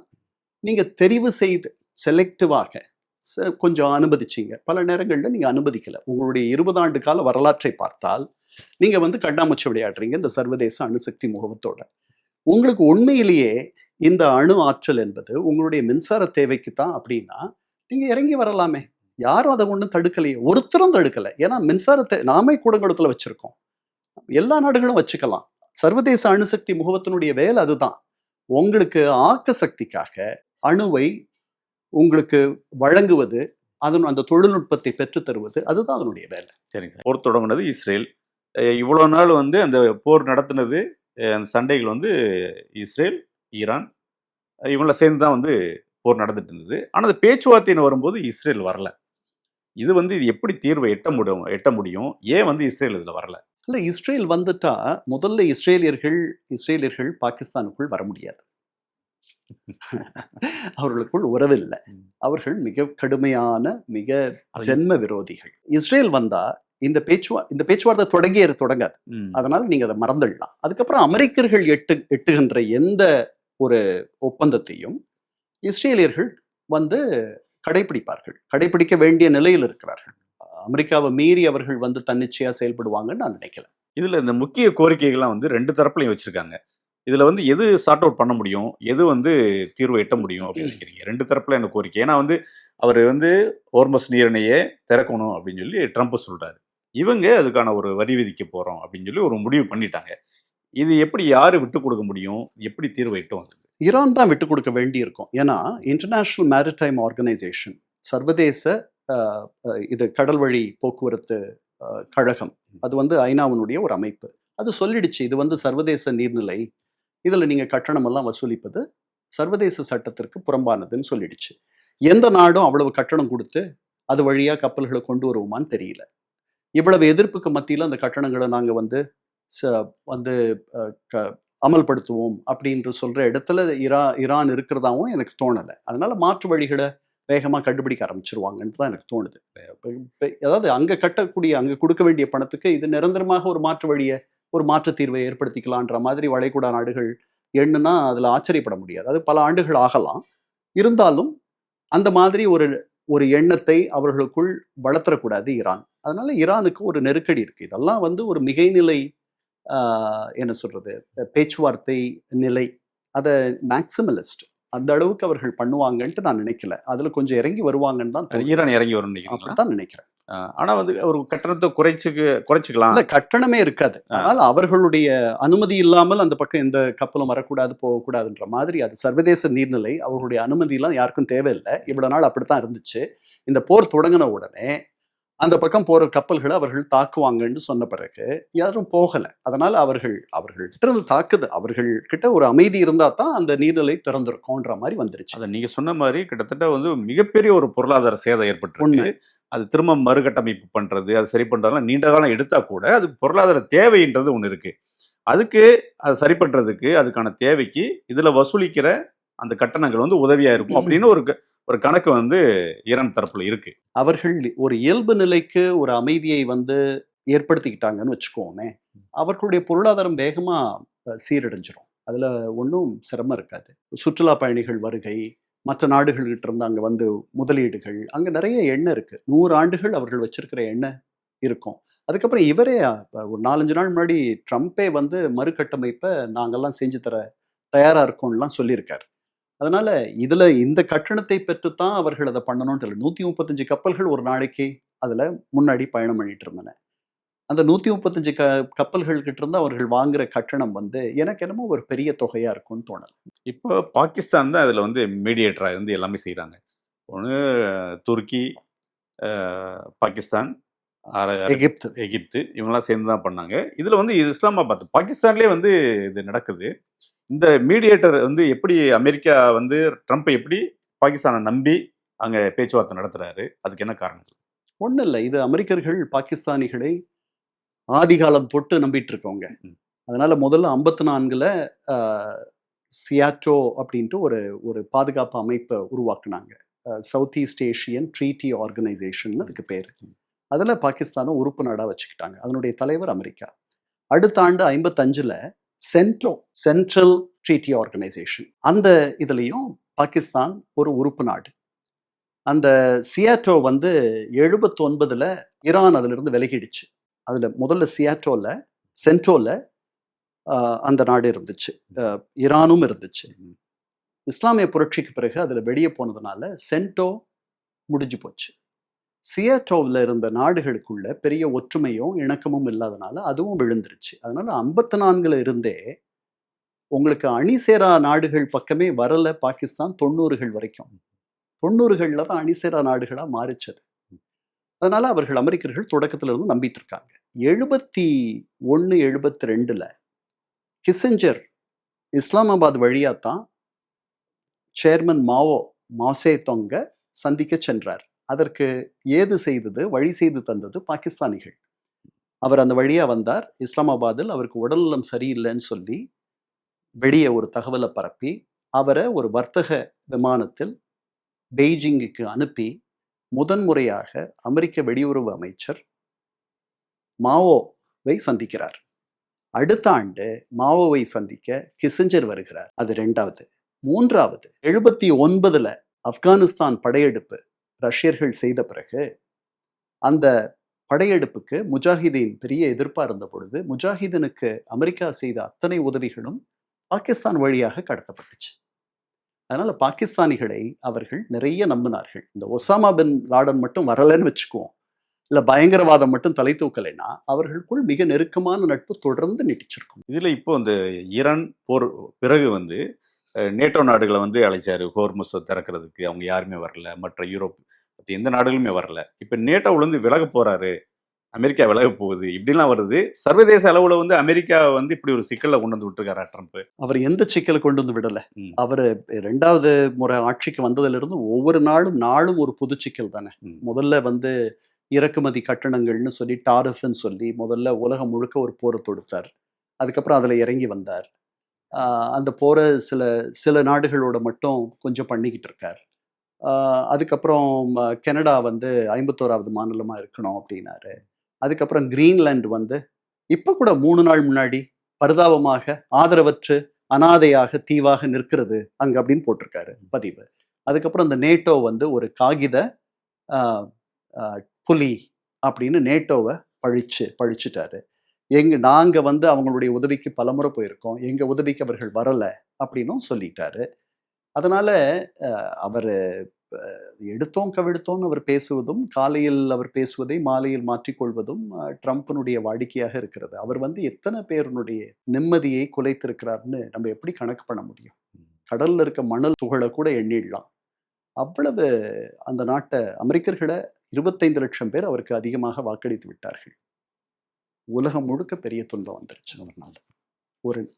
[SPEAKER 2] நீங்க தெரிவு செய்து செலக்டிவாக கொஞ்சம் அனுமதிச்சீங்க. பல நேரங்கள்ல நீங்க அனுமதிக்கல. உங்களுடைய 20 ஆண்டு கால வரலாற்றை பார்த்தால், நீங்க வந்து கண்ணாமூச்சி விளையாடுறீங்க இந்த சர்வதேச அணுசக்தி முகவத்தோட. உங்களுக்கு உண்மையிலேயே இந்த அணு ஆற்றல் என்பது உங்களுடைய மின்சார தேவைக்கு தான் அப்படின்னா, நீங்க இறங்கி வரலாமே. யாரும் அதை ஒண்ணும் தடுக்கலையே. ஒருத்தரும் தடுக்கல. ஏன்னா மின்சாரத்தை நாமே கூடங்குளத்துல வச்சிருக்கோம். எல்லா நாடுகளும் வச்சுக்கலாம். சர்வதேச அணுசக்தி முகவத்தினுடைய வேலை அதுதான். உங்களுக்கு ஆக்க சக்திக்காக அணுவை உங்களுக்கு வழங்குவது, அந்த தொழில்நுட்பத்தை பெற்றுத் தருவது, அதுதான் அதனுடைய வேலை.
[SPEAKER 1] சரிங்க சார். போர் தொடங்குனது இஸ்ரேல். இவ்வளோ நாள் வந்து அந்த போர் நடத்துனது, அந்த சண்டைகள் வந்து இஸ்ரேல், ஈரான் இவங்கள சேர்ந்து தான் வந்து போர் நடந்துட்டு இருந்தது. ஆனால் அந்த பேச்சுவார்த்தைன்னு வரும்போது இஸ்ரேல் வரல. இது வந்து இது எப்படி தீர்வை எட்ட முடியும்? ஏன் வந்து இஸ்ரேல் இதில் வரல?
[SPEAKER 2] இல்ல இஸ்ரேல் வந்துட்டா முதல்ல இஸ்ரேலியர்கள் பாகிஸ்தானுக்குள் வர முடியாது. அவர்களுக்குள் உறவில்லை. அவர்கள் மிக கடுமையான, மிக ஜென்ம விரோதிகள். இஸ்ரேல் வந்தா இந்த பேச்சுவார்த்தை தொடங்காது. அதனால நீங்க அதை மறந்துடலாம். அதுக்கப்புறம் அமெரிக்கர்கள் எட்டுகின்ற எந்த ஒரு ஒப்பந்தத்தையும் இஸ்ரேலியர்கள் வந்து கடைபிடிப்பார்கள். கடைபிடிக்க வேண்டிய நிலையில் இருக்கிறார்கள். அமெரிக்காவை மீறி அவர்கள் வந்து தன்னிச்சையா செயல்படுவாங்கன்னு நான் நினைக்கல.
[SPEAKER 1] இதுல இந்த முக்கிய கோரிக்கைகள்லாம் வந்து 2 தரப்புலையும் வச்சிருக்காங்க. இதுல வந்து எது சார்ட் அவுட் பண்ண முடியும், எது வந்து தீர்வு எட்ட முடியும் அப்படின்னு நினைக்கிறீங்க? 2 தரப்புல என்ன கோரிக்கை? ஏன்னா வந்து அவர் வந்து ஹோர்மஸ் நீரிணையே திறக்கணும் அப்படின்னு சொல்லி ட்ரம்ப் சொல்றாரு. இவங்க அதுக்கான ஒரு வரி விதிக்க போறோம் அப்படின்னு சொல்லி ஒரு முடிவு பண்ணிட்டாங்க. இது எப்படி யாரு விட்டு கொடுக்க முடியும்? எப்படி தீர்வு எட்டும்?
[SPEAKER 2] ஈரான் தான் விட்டு கொடுக்க வேண்டி இருக்கும். ஏன்னா இன்டர்நேஷனல் மேரிடைம் ஆர்கனைசேஷன், சர்வதேச இது கடல் வழி போக்குவரத்து கழகம், அது வந்து ஐநாவினுடைய ஒரு அமைப்பு. அது சொல்லிடுச்சு, இது வந்து சர்வதேச நீர்நிலை, இதுல நீங்க கட்டணம் எல்லாம் வசூலிப்பது சர்வதேச சட்டத்திற்கு புறம்பானதுன்னு சொல்லிடுச்சு. எந்த நாடும் அவ்வளவு கட்டணம் கொடுத்து அது வழியா கப்பல்களை கொண்டு வருவோமான்னு தெரியல. இவ்வளவு எதிர்ப்புக்கு மத்தியில அந்த கட்டணங்களை நாங்க வந்து அமல்படுத்துவோம் அப்படின்ற சொல்ற இடத்துல ஈரான் இருக்கிறதாவும் எனக்கு தோணலை. அதனால மாற்று வழிகளை வேகமா கண்டுபிடிக்க ஆரம்பிச்சிருவாங்கன்னு தான் எனக்கு தோணுது. அதாவது அங்க கொடுக்க வேண்டிய பணத்துக்கு இது நிரந்தரமாக ஒரு மாற்று வழியை, ஒரு மாற்று தீர்வை ஏற்படுத்திக்கலான்ற மாதிரி வளைகுடா நாடுகள் எண்ணுனா அதுல ஆச்சரியப்பட முடியாது. அது பல ஆண்டுகள் ஆகலாம். இருந்தாலும் அந்த மாதிரி ஒரு எண்ணத்தை அவர்களுக்குள் வளர்த்தரக்கூடாது ஈரான். அதனால ஈரானுக்கு ஒரு நெருக்கடி இருக்கு. இதெல்லாம் வந்து ஒரு மிகைநிலை என்ன சொல்றது, பேச்சுவார்த்தை நிலை, அதை மேக்சிமலிஸ்ட் அந்த அளவுக்கு அவர்கள் பண்ணுவாங்கன்ட்டு நான் நினைக்கல. அதுல கொஞ்சம் இறங்கி வருவாங்கன்னு தான்
[SPEAKER 1] ஈரான் இறங்கி வரும்
[SPEAKER 2] அப்படித்தான் நினைக்கிறேன்.
[SPEAKER 1] ஆனா வந்து ஒரு கட்டணத்தை குறைச்சிக்கலாம்.
[SPEAKER 2] கட்டணமே இருக்காது. அதனால அவர்களுடைய அனுமதி இல்லாமல் அந்த பக்கம் எந்த கப்பலும் வரக்கூடாது, போகக்கூடாதுன்ற மாதிரி அது சர்வதேச நீர்நிலை. அவர்களுடைய அனுமதி எல்லாம் யாருக்கும் தேவையில்லை. இவ்வளவு நாள் அப்படித்தான் இருந்துச்சு. இந்த போர் தொடங்கின உடனே அந்த பக்கம் போற கப்பல்களை அவர்கள் தாக்குவாங்கன்னு சொன்ன பிறகு யாரும் போகல. அதனால அவர்கள் தாக்குது, அவர்கள் கிட்ட ஒரு அமைதி இருந்தா தான் அந்த நீர்நிலை திறந்திருக்கும்ன்ற மாதிரி வந்துருச்சு.
[SPEAKER 1] அதை நீங்க சொன்ன மாதிரி கிட்டத்தட்ட வந்து மிகப்பெரிய ஒரு பொருளாதார சேதம் ஏற்பட்டு, அது திரும்ப மறுகட்டமைப்பு பண்றது, அது சரி பண்றதுலாம் நீண்ட காலம் எடுத்தா கூட அது பொருளாதார தேவைன்றது ஒண்ணு இருக்கு. அதுக்கு அதை சரி பண்றதுக்கு, அதுக்கான தேவைக்கு இதுல வசூலிக்கிற அந்த கட்டணங்கள் வந்து உதவியா இருக்கும் அப்படின்னு ஒரு கணக்கு வந்து ஈரான் தரப்புல இருக்கு.
[SPEAKER 2] அவர்கள் ஒரு இயல்பு நிலைக்கு ஒரு அமைதியை வந்து ஏற்படுத்திக்கிட்டாங்கன்னு வச்சுக்கோமே, அவர்களுடைய பொருளாதாரம் வேகமா சீரடைஞ்சிரும். அதுல ஒன்றும் சிரமம் இருக்காது. சுற்றுலா பயணிகள் வருகை, மற்ற நாடுகள்கிட்ட இருந்து அங்க வந்து முதலீடுகள், அங்க நிறைய எண்ணெய் இருக்கு. 100 ஆண்டுகள் அவர்கள் வச்சிருக்கிற எண்ணெய் இருக்கும். அதுக்கப்புறம் இவரே ஒரு 4-5 நாள் முன்னாடி ட்ரம்ப்பே வந்து மறுகட்டமைப்பை நாங்கெல்லாம் செஞ்சு தர தயாரா இருக்கோம்லாம் சொல்லியிருக்காரு. அதனால இதுல இந்த கட்டணத்தை பெற்றுத்தான் அவர்கள் அதை பண்ணணும்னு தெரியல. 135 கப்பல்கள் ஒரு நாளைக்கு அதுல முன்னாடி பயணம் பண்ணிட்டு இருந்தன. அந்த 135 கப்பல்கள் கிட்ட இருந்து அவர்கள் வாங்குற கட்டணம் வந்து எனக்கு என்னமோ ஒரு பெரிய தொகையா இருக்கும்னு தோணல.
[SPEAKER 1] இப்போ பாகிஸ்தான் தான் அதுல வந்து மீடியேட்டரா இருந்து எல்லாமே செய்யறாங்க. ஒன்று துருக்கி, பாகிஸ்தான்,
[SPEAKER 2] எகிப்து.
[SPEAKER 1] எகிப்து இவங்கெல்லாம் சேர்ந்து தான் பண்ணாங்க. இதில் வந்து இஸ்லாமாபாத் பாகிஸ்தான்லேயே வந்து இது நடக்குது. இந்த மீடியேட்டர் வந்து எப்படி அமெரிக்கா வந்து ட்ரம்ப்பை எப்படி பாகிஸ்தானை நம்பி அங்கே பேச்சுவார்த்தை நடத்துறாரு? அதுக்கு என்ன காரணம்?
[SPEAKER 2] ஒன்றும் இல்லை, இது அமெரிக்கர்கள் பாகிஸ்தானிகளை ஆதிகாலம் தொட்டு நம்பிட்டு இருக்கோங்க. அதனால முதல்ல 54ல் சியாட்டோ அப்படின்ட்டு ஒரு ஒரு பாதுகாப்பு அமைப்பை உருவாக்குனாங்க. South East Asian treaty organisation அதுக்கு பேர். அதில் பாகிஸ்தானை உறுப்பு நாடாக வச்சுக்கிட்டாங்க. அதனுடைய தலைவர் அமெரிக்கா. அடுத்த ஆண்டு 55ல் சென்ட்ரல் ட்ரீட்டி ஆர்கனைசேஷன், அந்த இதுலேயும் பாகிஸ்தான் ஒரு உறுப்பு நாடு. அந்த சியாட்டோ வந்து 79ல் ஈரான் அதிலிருந்து விலகிடுச்சு. அதில் முதல்ல சென்ட்ரோவில் அந்த நாடு இருந்துச்சு, ஈரானும் இருந்துச்சு. இஸ்லாமிய புரட்சிக்கு பிறகு அதில் வெளியே போனதுனால சென்டோ முடிஞ்சு போச்சு. சியாட்டோவில் இருந்த நாடுகளுக்குள்ள பெரிய ஒற்றுமையும் இணக்கமும் இல்லாதனால அதுவும் விழுந்துருச்சு. அதனால 54ல் இருந்தே உங்களுக்கு அணிசேரா நாடுகள் பக்கமே வரல பாகிஸ்தான் 90கள் வரைக்கும். 90களில் தான் அணிசேரா நாடுகளாக மாறிச்சது. அதனால அவர்கள் அமெரிக்கர்கள் தொடக்கத்துல இருந்து நம்பிட்டு இருக்காங்க. 71 72ல் கிஸிஞ்சர் இஸ்லாமாபாத் வழியா தான் சேர்மன் மாசே தொங்க சந்திக்க சென்றார். அதற்கு ஏது செய்தது, வழி செய்து தந்தது பாகிஸ்தானிகள். அவர் அந்த வழியா வந்தார். இஸ்லாமாபாத்தில் அவருக்கு உடல்நலம் சரியில்லைன்னு சொல்லி வெளியே ஒரு தகவலை பரப்பி அவரை ஒரு வர்த்தக விமானத்தில் பெய்ஜிங்குக்கு அனுப்பி முதன்முறையாக அமெரிக்க வெளியுறவு அமைச்சர் மாவோவை சந்திக்கிறார். அடுத்த ஆண்டு மாவோவை சந்திக்க கிஸிஞ்சர் வருகிறார். அது 2வது. 3வது 79ல் ஆப்கானிஸ்தான் படையெடுப்பு ரஷ்யர்கள் செய்த பிறகு அந்த படையெடுப்புக்கு முஜாஹிதீன் பெரிய எதிர்ப்பாக இருந்த பொழுது முஜாஹிதீனுக்கு அமெரிக்கா செய்த அத்தனை உதவிகளும் பாகிஸ்தான் வழியாக கடத்தப்பட்டுச்சு. அதனால பாகிஸ்தானிகளை அவர்கள் நிறைய நம்பினார்கள். இந்த ஒசாமா பின் லாடன் மட்டும் வரலன்னு வச்சுக்குவோம், இல்லை பயங்கரவாதம் மட்டும் தலை தூக்கலைன்னா அவர்களுக்குள் மிக நெருக்கமான நட்பு தொடர்ந்து நீட்டிச்சிருக்கும்.
[SPEAKER 1] இதில் இப்போ இந்த ஈரான் போர் பிறகு வந்து நேட்டோ நாடுகளை வந்து அழைச்சாரு ஹோர்முஸை திறக்கிறதுக்கு. அவங்க யாருமே வரல, மற்ற யூரோப் எந்த நாடுகளுமே வரல. இப்போ நேட்டோவிலேருந்து விலக போறாரு, அமெரிக்கா விலக போகுது, இப்படிலாம் வருது. சர்வதேச அளவில் வந்து அமெரிக்கா வந்து இப்படி ஒரு சிக்கலை கொண்டு வந்து விட்டுருக்காரா ட்ரம்ப்?
[SPEAKER 2] அவர் எந்த சிக்கலை கொண்டு வந்து விடலை. அவர் 2வது முறை ஆட்சிக்கு வந்ததிலிருந்து ஒவ்வொரு நாளும் ஒரு புது சிக்கல் தானே. முதல்ல வந்து இறக்குமதி கட்டணங்கள்னு சொல்லி டாரிஃப்னு சொல்லி முதல்ல உலகம் முழுக்க ஒரு போரை தொடுத்தார். அதுக்கப்புறம் அதில் இறங்கி வந்தார். அந்த போரை சில நாடுகளோட மட்டும் கொஞ்சம் பண்ணிக்கிட்டு இருக்கார். அதுக்கப்புறம் கனடா வந்து 51வது மாநிலமாக இருக்கணும் அப்படின்னாரு. அதுக்கப்புறம் கிரீன்லாந்து வந்து இப்போ கூட 3 நாள் முன்னாடி பரிதாபமாக ஆதரவற்று அனாதையாக தீவாக நிற்கிறது அங்கே அப்படின்னு போட்டிருக்காரு பதிவு. அதுக்கப்புறம் இந்த நேட்டோ வந்து ஒரு காகித புலி அப்படின்னு நேட்டோவை பழிச்சிட்டாரு. நாங்கள் வந்து அவங்களுடைய உதவிக்கு பலமுறை போயிருக்கோம், எங்கள் உதவிக்கு அவர்கள் வரலை அப்படின்னும் சொல்லிட்டாரு. அதனால அவர் எடுத்தோம் கவிழ்த்தோன்னு அவர் பேசுவதும், காலையில் அவர் பேசுவதை மாலையில் மாற்றிக்கொள்வதும் ட்ரம்ப்பினுடைய வாடிக்கையாக இருக்கிறது. அவர் வந்து எத்தனை பேருனுடைய நிம்மதியை குலைத்திருக்கிறார்னு நம்ம எப்படி கணக்கு பண்ண முடியும்? கடல்ல இருக்க மணல் துகளை கூட எண்ணிடலாம். அவ்வளவு அந்த நாட்டை அமெரிக்கர்களை 25 லட்சம் பேர் அவருக்கு அதிகமாக வாக்களித்து விட்டார்கள். உலகம் முழுக்க பெரிய துன்பம் வந்துருச்சு அவர்னால.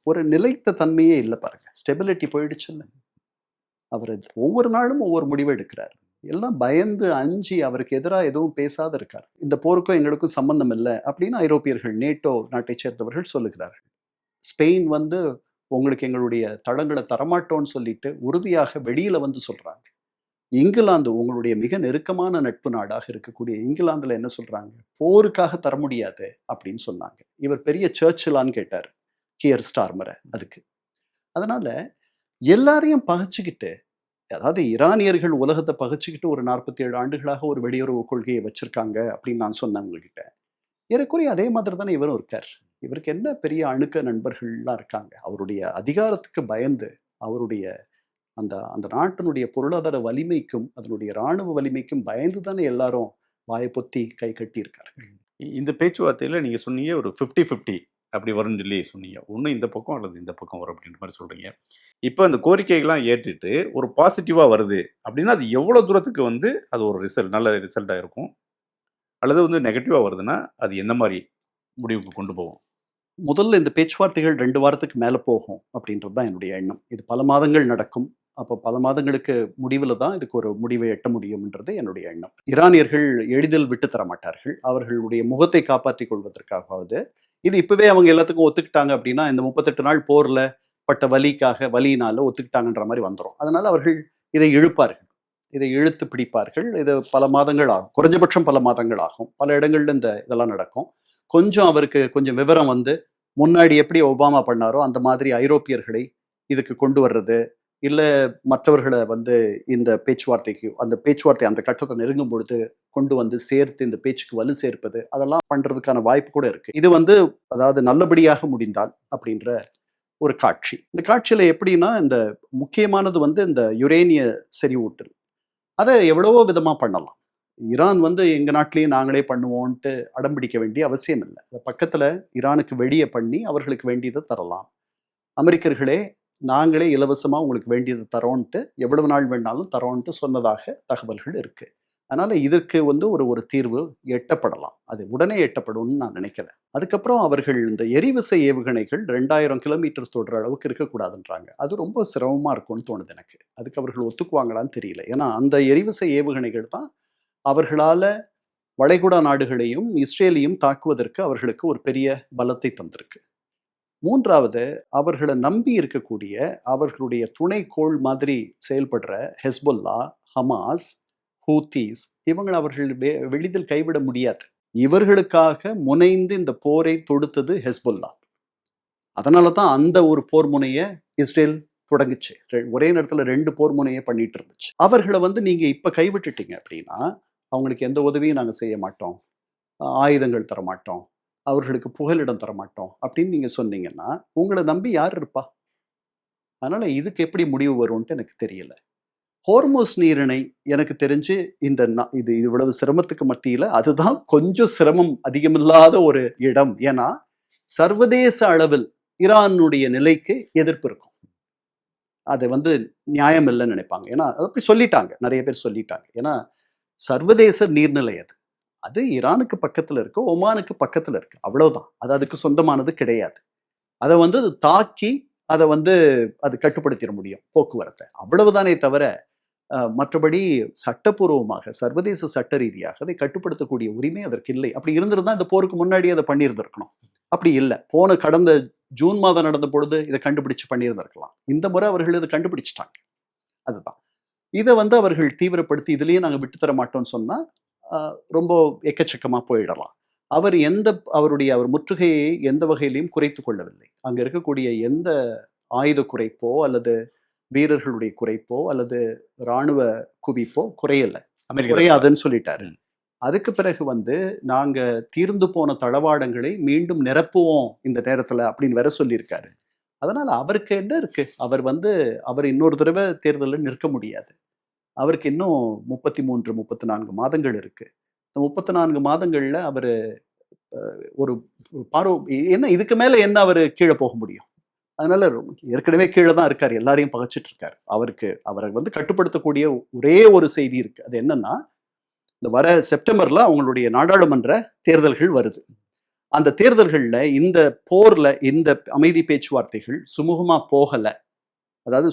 [SPEAKER 2] ஒரு நிலைத்த தன்மையே இல்லை பாருங்க, ஸ்டெபிலிட்டி போயிடுச்சுல்ல. அவர் ஒவ்வொரு நாளும் ஒவ்வொரு முடிவு எடுக்கிறார். எல்லாம் பயந்து அஞ்சி அவருக்கு எதிராக எதுவும் பேசாத இருக்கார். இந்த போருக்கும் எங்களுக்கும் சம்பந்தம் இல்லை அப்படின்னு ஐரோப்பியர்கள், நேட்டோ நாட்டை சேர்ந்தவர்கள் சொல்லுகிறார்கள். ஸ்பெயின் வந்து உங்களுக்கு எங்களுடைய தளங்களை தரமாட்டோன்னு சொல்லிட்டு உறுதியாக வெளியில வந்து சொல்றாங்க. இங்கிலாந்து உங்களுடைய மிக நெருக்கமான நட்பு நாடாக இருக்கக்கூடிய இங்கிலாந்துல என்ன சொல்றாங்க? போருக்காக தர முடியாது அப்படின்னு சொன்னாங்க. இவர் பெரிய சர்ச்சிலான்னு கேட்டார் கியர் ஸ்டார்மரை அதுக்கு. அதனால எல்லாரையும் பகைச்சுக்கிட்டு, அதாவது ஈரானியர்கள் உலகத்தை பகைச்சுக்கிட்டு ஒரு 47 ஆண்டுகளாக ஒரு வெளியுறவு கொள்கையை வச்சிருக்காங்க அப்படின்னு நான் சொன்னேன் உங்ககிட்ட. ஏறக்குறைய அதே மாதிரி தானே இவரும் இருக்கார். இவருக்கு என்ன பெரிய அணுக்க நண்பர்கள்லாம் இருக்காங்க. அவருடைய அதிகாரத்துக்கு பயந்து, அவருடைய அந்த நாட்டினுடைய பொருளாதார வலிமைக்கும் அதனுடைய இராணுவ வலிமைக்கும் பயந்து தானே எல்லாரும் வாயை பொத்தி கை கட்டி இருக்கார்கள்.
[SPEAKER 1] இந்த பேச்சுவார்த்தையில் நீங்கள் சொன்னீங்க ஒரு 50-50 அப்படி வரும்னு சொல்லி சொன்னீங்க. ஒண்ணு இந்த பக்கம் அல்லது இந்த பக்கம் வரும் அப்படின்ற மாரி சொல்றீங்க. இப்ப அந்த கோரிக்கைகள்லாம் ஏற்றுட்டு ஒரு பாசிட்டிவா வருது அப்படின்னா, அது எவ்வளவு தூரத்துக்கு வந்து அது ஒரு நல்ல ரிசல்ட்டா இருக்கும்? அல்லது வந்து நெகட்டிவா வருதுன்னா, அது எந்த மாரி முடிவுக்கு கொண்டு போகும்?
[SPEAKER 2] முதல்ல இந்த பேச்சுவார்த்தைகள் 2 வாரத்துக்கு மேல போகும் அப்படின்றது தான் என்னுடைய எண்ணம். இது பல மாதங்கள் நடக்கும். அப்போ பல மாதங்களுக்கு முடிவுல தான் இதுக்கு ஒரு முடிவை எட்ட முடியும்ன்றது என்னுடைய எண்ணம். ஈரானியர்கள் எளிதில் விட்டு தர மாட்டார்கள். அவர்களுடைய முகத்தை காப்பாற்றிக் கொள்வதற்காகவாவது, இது இப்பவே அவங்க எல்லாத்துக்கும் ஒத்துக்கிட்டாங்க அப்படின்னா, இந்த 38 நாள் போர்ல பட்ட வலியினால ஒத்துக்கிட்டாங்கன்ற மாரி வந்துரும். அதனால அவர்கள் இதை இழுப்பார்கள். இதை இழுத்து பிடிப்பார்கள். இது பல மாதங்கள் ஆகும். குறைஞ்சபட்சம் பல மாதங்கள் ஆகும். பல இடங்கள்ல இதெல்லாம் நடக்கும். அவருக்கு கொஞ்சம் விவரம் வந்து, முன்னாடி எப்படி ஒபாமா பண்ணாரோ, அந்த மாதிரி ஐரோப்பியர்களை இதுக்கு கொண்டு வர்றது, இல்ல மற்றவர்கள வந்து இந்த பேச்சுவார்த்தை அந்த கட்டத்தை நெருங்கும் பொழுது கொண்டு வந்து சேர்த்து இந்த பேச்சுக்கு வலு சேர்ப்பது, அதெல்லாம் பண்றதுக்கான வாய்ப்பு கூட இருக்கு. இது வந்து அதாவது நல்லபடியாக முடிந்தால் அப்படின்ற ஒரு காட்சி. இந்த காட்சியில எப்படின்னா, இந்த முக்கியமானது வந்து இந்த யுரேனிய செறிவூட்டல். அத எவ்வளவோ விதமா பண்ணலாம். ஈரான் வந்து எங்க நாட்டிலேயே நாங்களே பண்ணுவோன்ட்டு அடம் பிடிக்க வேண்டிய அவசியம் இல்ல. பக்கத்துல ஈரானுக்கு வெடிய பண்ணி அவர்களுக்கு வேண்டியதை தரலாம். அமெரிக்கர்களே நாங்களே இலவசமா உங்களுக்கு வேண்டியது தரோன்ட்டு எவ்வளவு நாள் வேணாலும் தரோன்ட்டு சொன்னதாக தகவல்கள் இருக்கு. அதனால இதற்கு வந்து ஒரு தீர்வு எட்டப்படலாம். அது உடனே எட்டப்படும்னு நான் நினைக்கல. அதுக்கப்புறம் அவர்கள் இந்த எரிவிசை ஏவுகணைகள் 2000 கிலோமீட்டர் தொடுற அளவுக்கு இருக்கக்கூடாதுன்றாங்க. அது ரொம்ப சிரமமா இருக்கும்னு தோணுது எனக்கு. அதுக்கு அவர்கள் ஒத்துக்குவாங்களான்னு தெரியல. ஏன்னா அந்த எரிவிசை ஏவுகணைகள் தான் அவர்களால வளைகுடா நாடுகளையும் இஸ்ரேலையும் தாக்குவதற்கு அவர்களுக்கு ஒரு பெரிய பலத்தை தந்திருக்கு. 3வது, அவர்களை நம்பி இருக்கக்கூடிய அவர்களுடைய துணைக்கோள் மாதிரி செயல்படுற ஹெஸ்புல்லா, ஹமாஸ், ஹூத்தீஸ், இவங்களை அவர்கள் எளிதில் கைவிட முடியாது. இவர்களுக்காக முனைந்து இந்த போரை தொடுத்தது ஹெஸ்புல்லா. அதனால தான் அந்த ஒரு போர் முனையை இஸ்ரேல் தொடங்குச்சு. ஒரே நேரத்துல 2 போர் முனையை பண்ணிட்டு இருந்துச்சு. அவர்களை வந்து நீங்க இப்ப கைவிட்டுட்டீங்க அப்படின்னா, அவங்களுக்கு எந்த உதவியும் நாங்க செய்ய மாட்டோம், ஆயுதங்கள் தர மாட்டோம், அவர்களுக்கு புகலிடம் தர மாட்டோம் அப்படின்னு நீங்க சொன்னீங்கன்னா, உங்களை நம்பி யார் இருப்பா? அதனால இதுக்கு எப்படி முடிவு வரும்ன்ட்டு எனக்கு தெரியல. ஹோர்முஸ் நீரிணை எனக்கு தெரிஞ்சு இது இவ்வளவு சிரமத்துக்கு மத்தியில அதுதான் கொஞ்சம் சிரமம் அதிகமில்லாத ஒரு இடம். ஏன்னா சர்வதேச அளவில் ஈரானுடைய நிலைக்கு எதிர்ப்பு இருக்கும். அதை வந்து நியாயம் இல்லைன்னு நினைப்பாங்க. ஏன்னா அப்படி சொல்லிட்டாங்க, நிறைய பேர் சொல்லிட்டாங்க. ஏன்னா சர்வதேச நீர்நிலை அது ஈரானுக்கு பக்கத்துல இருக்கு, ஒமானுக்கு பக்கத்துல இருக்கு, அவ்வளவுதான். அது அதுக்கு சொந்தமானது கிடையாது. அதை வந்து அது தாக்கி அதை வந்து அது கட்டுப்படுத்திட முடியும் போக்குவரத்தை, அவ்வளவுதானே தவிர மற்றபடி சட்டப்பூர்வமாக சர்வதேச சட்ட ரீதியாக அதை கட்டுப்படுத்தக்கூடிய உரிமை அதற்கு இல்லை. அப்படி இருந்திருந்தா இந்த போருக்கு முன்னாடி அதை பண்ணியிருந்திருக்கணும். அப்படி இல்லை. கடந்த ஜூன் மாதம் நடந்த பொழுது இதை கண்டுபிடிச்சு பண்ணியிருந்திருக்கலாம். இந்த முறை அவர்கள் இதை கண்டுபிடிச்சிட்டாங்க. அதுதான் இதை வந்து அவர்கள் தீவிரப்படுத்தி இதுலயே நாங்கள் விட்டுத்தர மாட்டோம்னு சொன்னா ரொம்ப எக்கச்சக்கமா போயிடலாம். அவர் முற்றுகையை எந்த வகையிலையும் குறைத்து கொள்ளவில்லை. அங்க இருக்கக்கூடிய எந்த ஆயுத குறைப்போ அல்லது வீரர்களுடைய குறைப்போ அல்லது இராணுவ குவிப்போ குறையாதுன்னு சொல்லிட்டாரு. அதுக்கு பிறகு வந்து நாங்க தீர்ந்து போன தளவாடங்களை மீண்டும் நிரப்புவோம் இந்த நேரத்துல அப்படின்னு வேற சொல்லியிருக்காரு. அதனால அவருக்கு என்ன இருக்கு? அவர் இன்னொரு தடவை தேர்தலில் நிற்க முடியாது. அவருக்கு இன்னும் 34 மாதங்கள் இருக்கு. 34 மாதங்கள்ல அவரு ஒரு என்ன இதுக்கு மேல என்ன அவரு கீழே போக முடியும்? அதனால ஏற்கனவே கீழே தான் இருக்காரு, எல்லாரையும் பகைச்சிட்டு இருக்காரு. அவரை வந்து கட்டுப்படுத்தக்கூடிய ஒரே ஒரு செய்தி இருக்கு. அது என்னன்னா, இந்த வர செப்டம்பர்ல அவங்களுடைய நாடாளுமன்ற தேர்தல்கள் வருது. அந்த தேர்தல்கள்ல இந்த போர்ல இந்த அமைதி பேச்சுவார்த்தைகள் சுமூகமா போகல. அதாவது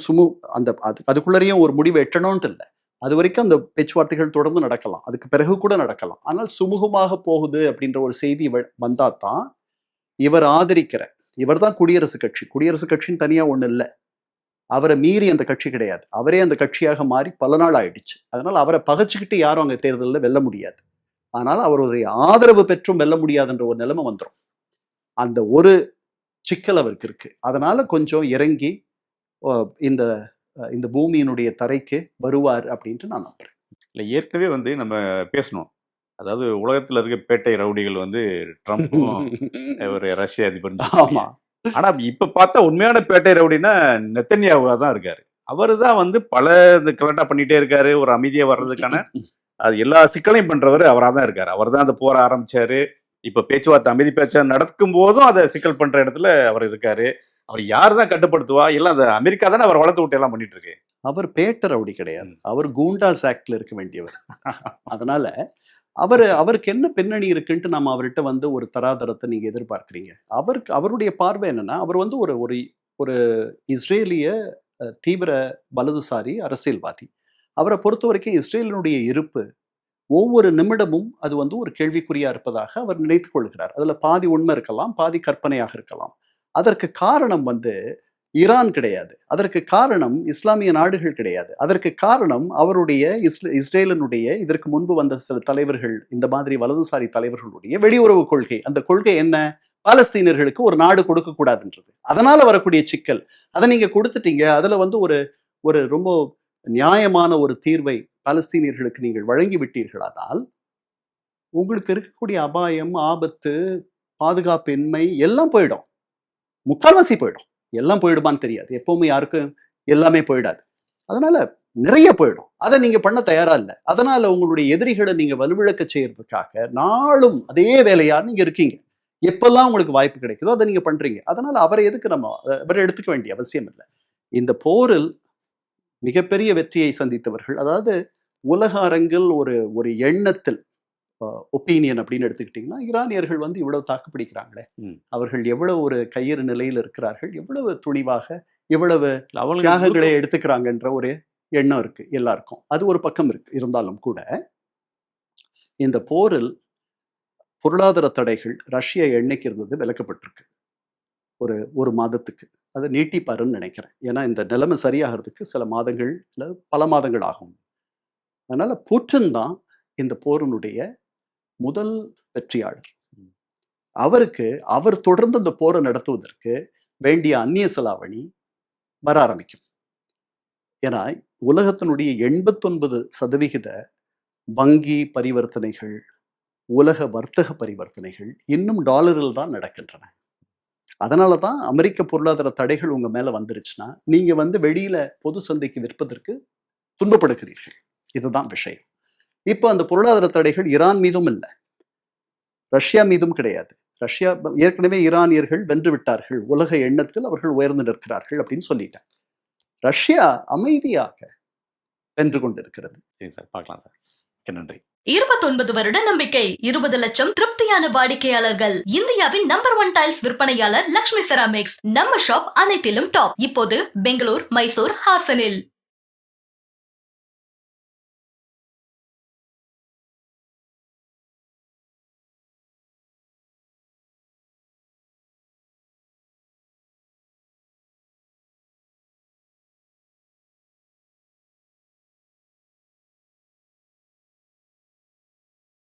[SPEAKER 2] அதுக்குள்ளரையும் ஒரு முடிவு எட்டணும்ட்டு இல்லை. அது வரைக்கும் அந்த பேச்சுவார்த்தைகள் தொடர்ந்து நடக்கலாம், அதுக்கு பிறகு கூட நடக்கலாம். ஆனால் சுமூகமாக போகுது அப்படின்ற ஒரு செய்தி வந்தா தான் இவர் தான் குடியரசுக் கட்சின்னு தனியா ஒண்ணு இல்லை. அவரை மீறி அந்த கட்சி கிடையாது. அவரே அந்த கட்சியாக மாறி பல நாள் ஆயிடுச்சு. அதனால அவரை பகைச்சுக்கிட்டு யாரும் அங்க தேர்தலில் வெல்ல முடியாது. ஆனால் அவருடைய ஆதரவு பெற்றும் வெல்ல முடியாதுன்ற ஒரு நிலைமை வந்துடும். அந்த ஒரு சிக்கல் அவருக்கு இருக்கு. அதனால கொஞ்சம் இறங்கி இந்த பூமியினுடைய தரைக்கு வருவார் அப்படின்ட்டு நான் நம்புறேன்.
[SPEAKER 1] இல்லை, ஏற்கனவே வந்து நம்ம பேசணும். அதாவது உலகத்துல இருக்க பேட்டை ரவுடிகள் வந்து ட்ரம்ப்பும் ஒரு ரஷ்ய அதிபர்.
[SPEAKER 2] ஆமா.
[SPEAKER 1] ஆனா இப்ப பார்த்தா உண்மையான பேட்டை ரவுடினா நெத்தன்யாஹூவா தான் இருக்காரு. அவரு தான் வந்து பல கலட்டா பண்ணிட்டே இருக்காரு. ஒரு அமைதியா வர்றதுக்கான அது எல்லா சிக்கலையும் பண்றவர் அவராக தான் இருக்காரு. அவர் தான் அந்த போரை ஆரம்பிச்சாரு. இப்ப பேச்சுவார்த்தை அமைதி பேச்சு நடக்கும் போதும் அதை சிக்கல் பண்ற இடத்துல அவர் இருக்காரு. அவர் யார் தான் கட்டுப்படுத்துவா? எல்லாம் அந்த அமெரிக்கா தானே அவர் வளர்த்து விட்டு எல்லாம் பண்ணிட்டு இருக்கு.
[SPEAKER 2] அவர் பேட்ட ரவுடி கிடையாது. அவர் கூண்டாஸ் ஆக்ட்ல இருக்க வேண்டியவர். அதனால அவருக்கு என்ன பின்னணி இருக்குன்ட்டு நம்ம அவர்கிட்ட வந்து ஒரு தராதரத்தை நீங்க எதிர்பார்க்கிறீங்க. அவருடைய பார்வை என்னன்னா, அவர் வந்து ஒரு ஒரு ஒரு இஸ்ரேலிய தீவிர வலதுசாரி அரசியல்வாதி. அவரை பொறுத்த வரைக்கும் இஸ்ரேலினுடைய இருப்பு ஒவ்வொரு நிமிடமும் அது வந்து ஒரு கேள்விக்குறியா இருப்பதாக அவர் நினைத்துக் கொள்கிறார். அதுல பாதி உண்மை இருக்கலாம், பாதி கற்பனையாக இருக்கலாம். அதற்கு காரணம் வந்து ஈரான் கிடையாது. அதற்கு காரணம் இஸ்லாமிய நாடுகள் கிடையாது. அதற்கு காரணம் அவருடைய இஸ்ரேலினுடைய இதற்கு முன்பு வந்த சில தலைவர்கள், இந்த மாதிரி வலதுசாரி தலைவர்களுடைய வெளியுறவு கொள்கை. அந்த கொள்கை என்ன? பாலஸ்தீனர்களுக்கு ஒரு நாடு கொடுக்க கூடாதுன்றது. அதனால வரக்கூடிய சிக்கல். அதை நீங்க கொடுத்துட்டீங்க. அதுல வந்து ஒரு ரொம்ப நியாயமான ஒரு தீர்வை பாலஸ்தீனியர்களுக்கு நீங்கள் வழங்கி விட்டீர்களானால் உங்களுக்கு இருக்கக்கூடிய அபாயம், ஆபத்து, பாதுகாப்பின்மை எல்லாம் போயிடும். முக்கால்வாசி போயிடும். எல்லாம் போயிடுமான்னு தெரியாது. எப்பவுமே யாருக்கும் எல்லாமே போயிடாது. அதனால நிறைய போயிடும். அதை நீங்க பண்ண தயாரா இல்லை. அதனால உங்களுடைய எதிரிகளை நீங்க வலுவிழக்க செய்யறதுக்காக நாளும் அதே வேலையா நீங்க இருக்கீங்க. எப்பெல்லாம் உங்களுக்கு வாய்ப்பு கிடைக்குதோ அதை நீங்க பண்றீங்க. அதனால அவரை எடுத்துக்க வேண்டிய அவசியம் இல்லை. இந்த போரில் மிகப்பெரிய வெற்றியை சந்தித்தவர்கள், அதாவது உலக அரங்கில் ஒரு எண்ணத்தில் ஒப்பீனியன் அப்படின்னு எடுத்துக்கிட்டீங்கன்னா, ஈரானியர்கள் வந்து இவ்வளவு தாக்கு பிடிக்கிறாங்களே, அவர்கள் எவ்வளவு ஒரு கையறு நிலையில் இருக்கிறார்கள், எவ்வளவு துணிவாக, எவ்வளவு தியாகங்களை எடுத்துக்கிறாங்கன்ற ஒரு எண்ணம் இருக்கு எல்லாருக்கும். அது ஒரு பக்கம் இருக்கு. இருந்தாலும் கூட இந்த போரில் பொருளாதார தடைகள் ரஷ்ய எண்ணெய்க்கு இருந்தது விலக்கப்பட்டிருக்கு. ஒரு மாதத்துக்கு. அதை நீட்டிப்பாருன்னு நினைக்கிறேன். ஏன்னா இந்த நிலைமை சரியாகிறதுக்கு சில மாதங்கள் இல்லை பல மாதங்கள் ஆகும். அதனால புட்டின் தான் இந்த போரினுடைய முதல் வெற்றியாளர். அவர் தொடர்ந்து அந்த போரை நடத்துவதற்கு வேண்டிய அந்நிய செலாவணி வர ஆரம்பிக்கும். ஏன்னா உலகத்தினுடைய 89% வங்கி பரிவர்த்தனைகள், உலக வர்த்தக பரிவர்த்தனைகள் இன்னும் டாலரில் தான் நடக்கின்றன. அதனால தான் அமெரிக்க பொருளாதார தடைகள் உங்க மேல வந்துருச்சுன்னா நீங்க வந்து வெளியில பொது சந்தைக்கு விற்பதற்கு துன்பப்படுகிறீர்கள். இதுதான் விஷயம். இப்போ அந்த பொருளாதார தடைகள் ஈரான் மீதும் இல்லை, ரஷ்யா மீதும் கிடையாது. ரஷ்யா ஏற்கனவே ஈரானியர்கள் வென்று விட்டார்கள், உலக எண்ணத்தில் அவர்கள் உயர்ந்து நிற்கிறார்கள் அப்படின்னு சொல்லிட்டாங்க. ரஷ்யா அமைதியாக வென்று கொண்டிருக்கிறது.
[SPEAKER 1] சரி சார், பார்க்கலாம் சார். நன்றி.
[SPEAKER 3] 29 வருட நம்பிக்கை, 20 லட்சம் திருப்தியான வாடிக்கையாளர்கள். இந்தியாவின் நம்பர் 1 டைல்ஸ் விற்பனையாளர் லக்ஷ்மி செராமிக்ஸ். நம்ம ஷாப் அனைத்திலும் டாப். இப்போது பெங்களூர், மைசூர், ஹாசனில்.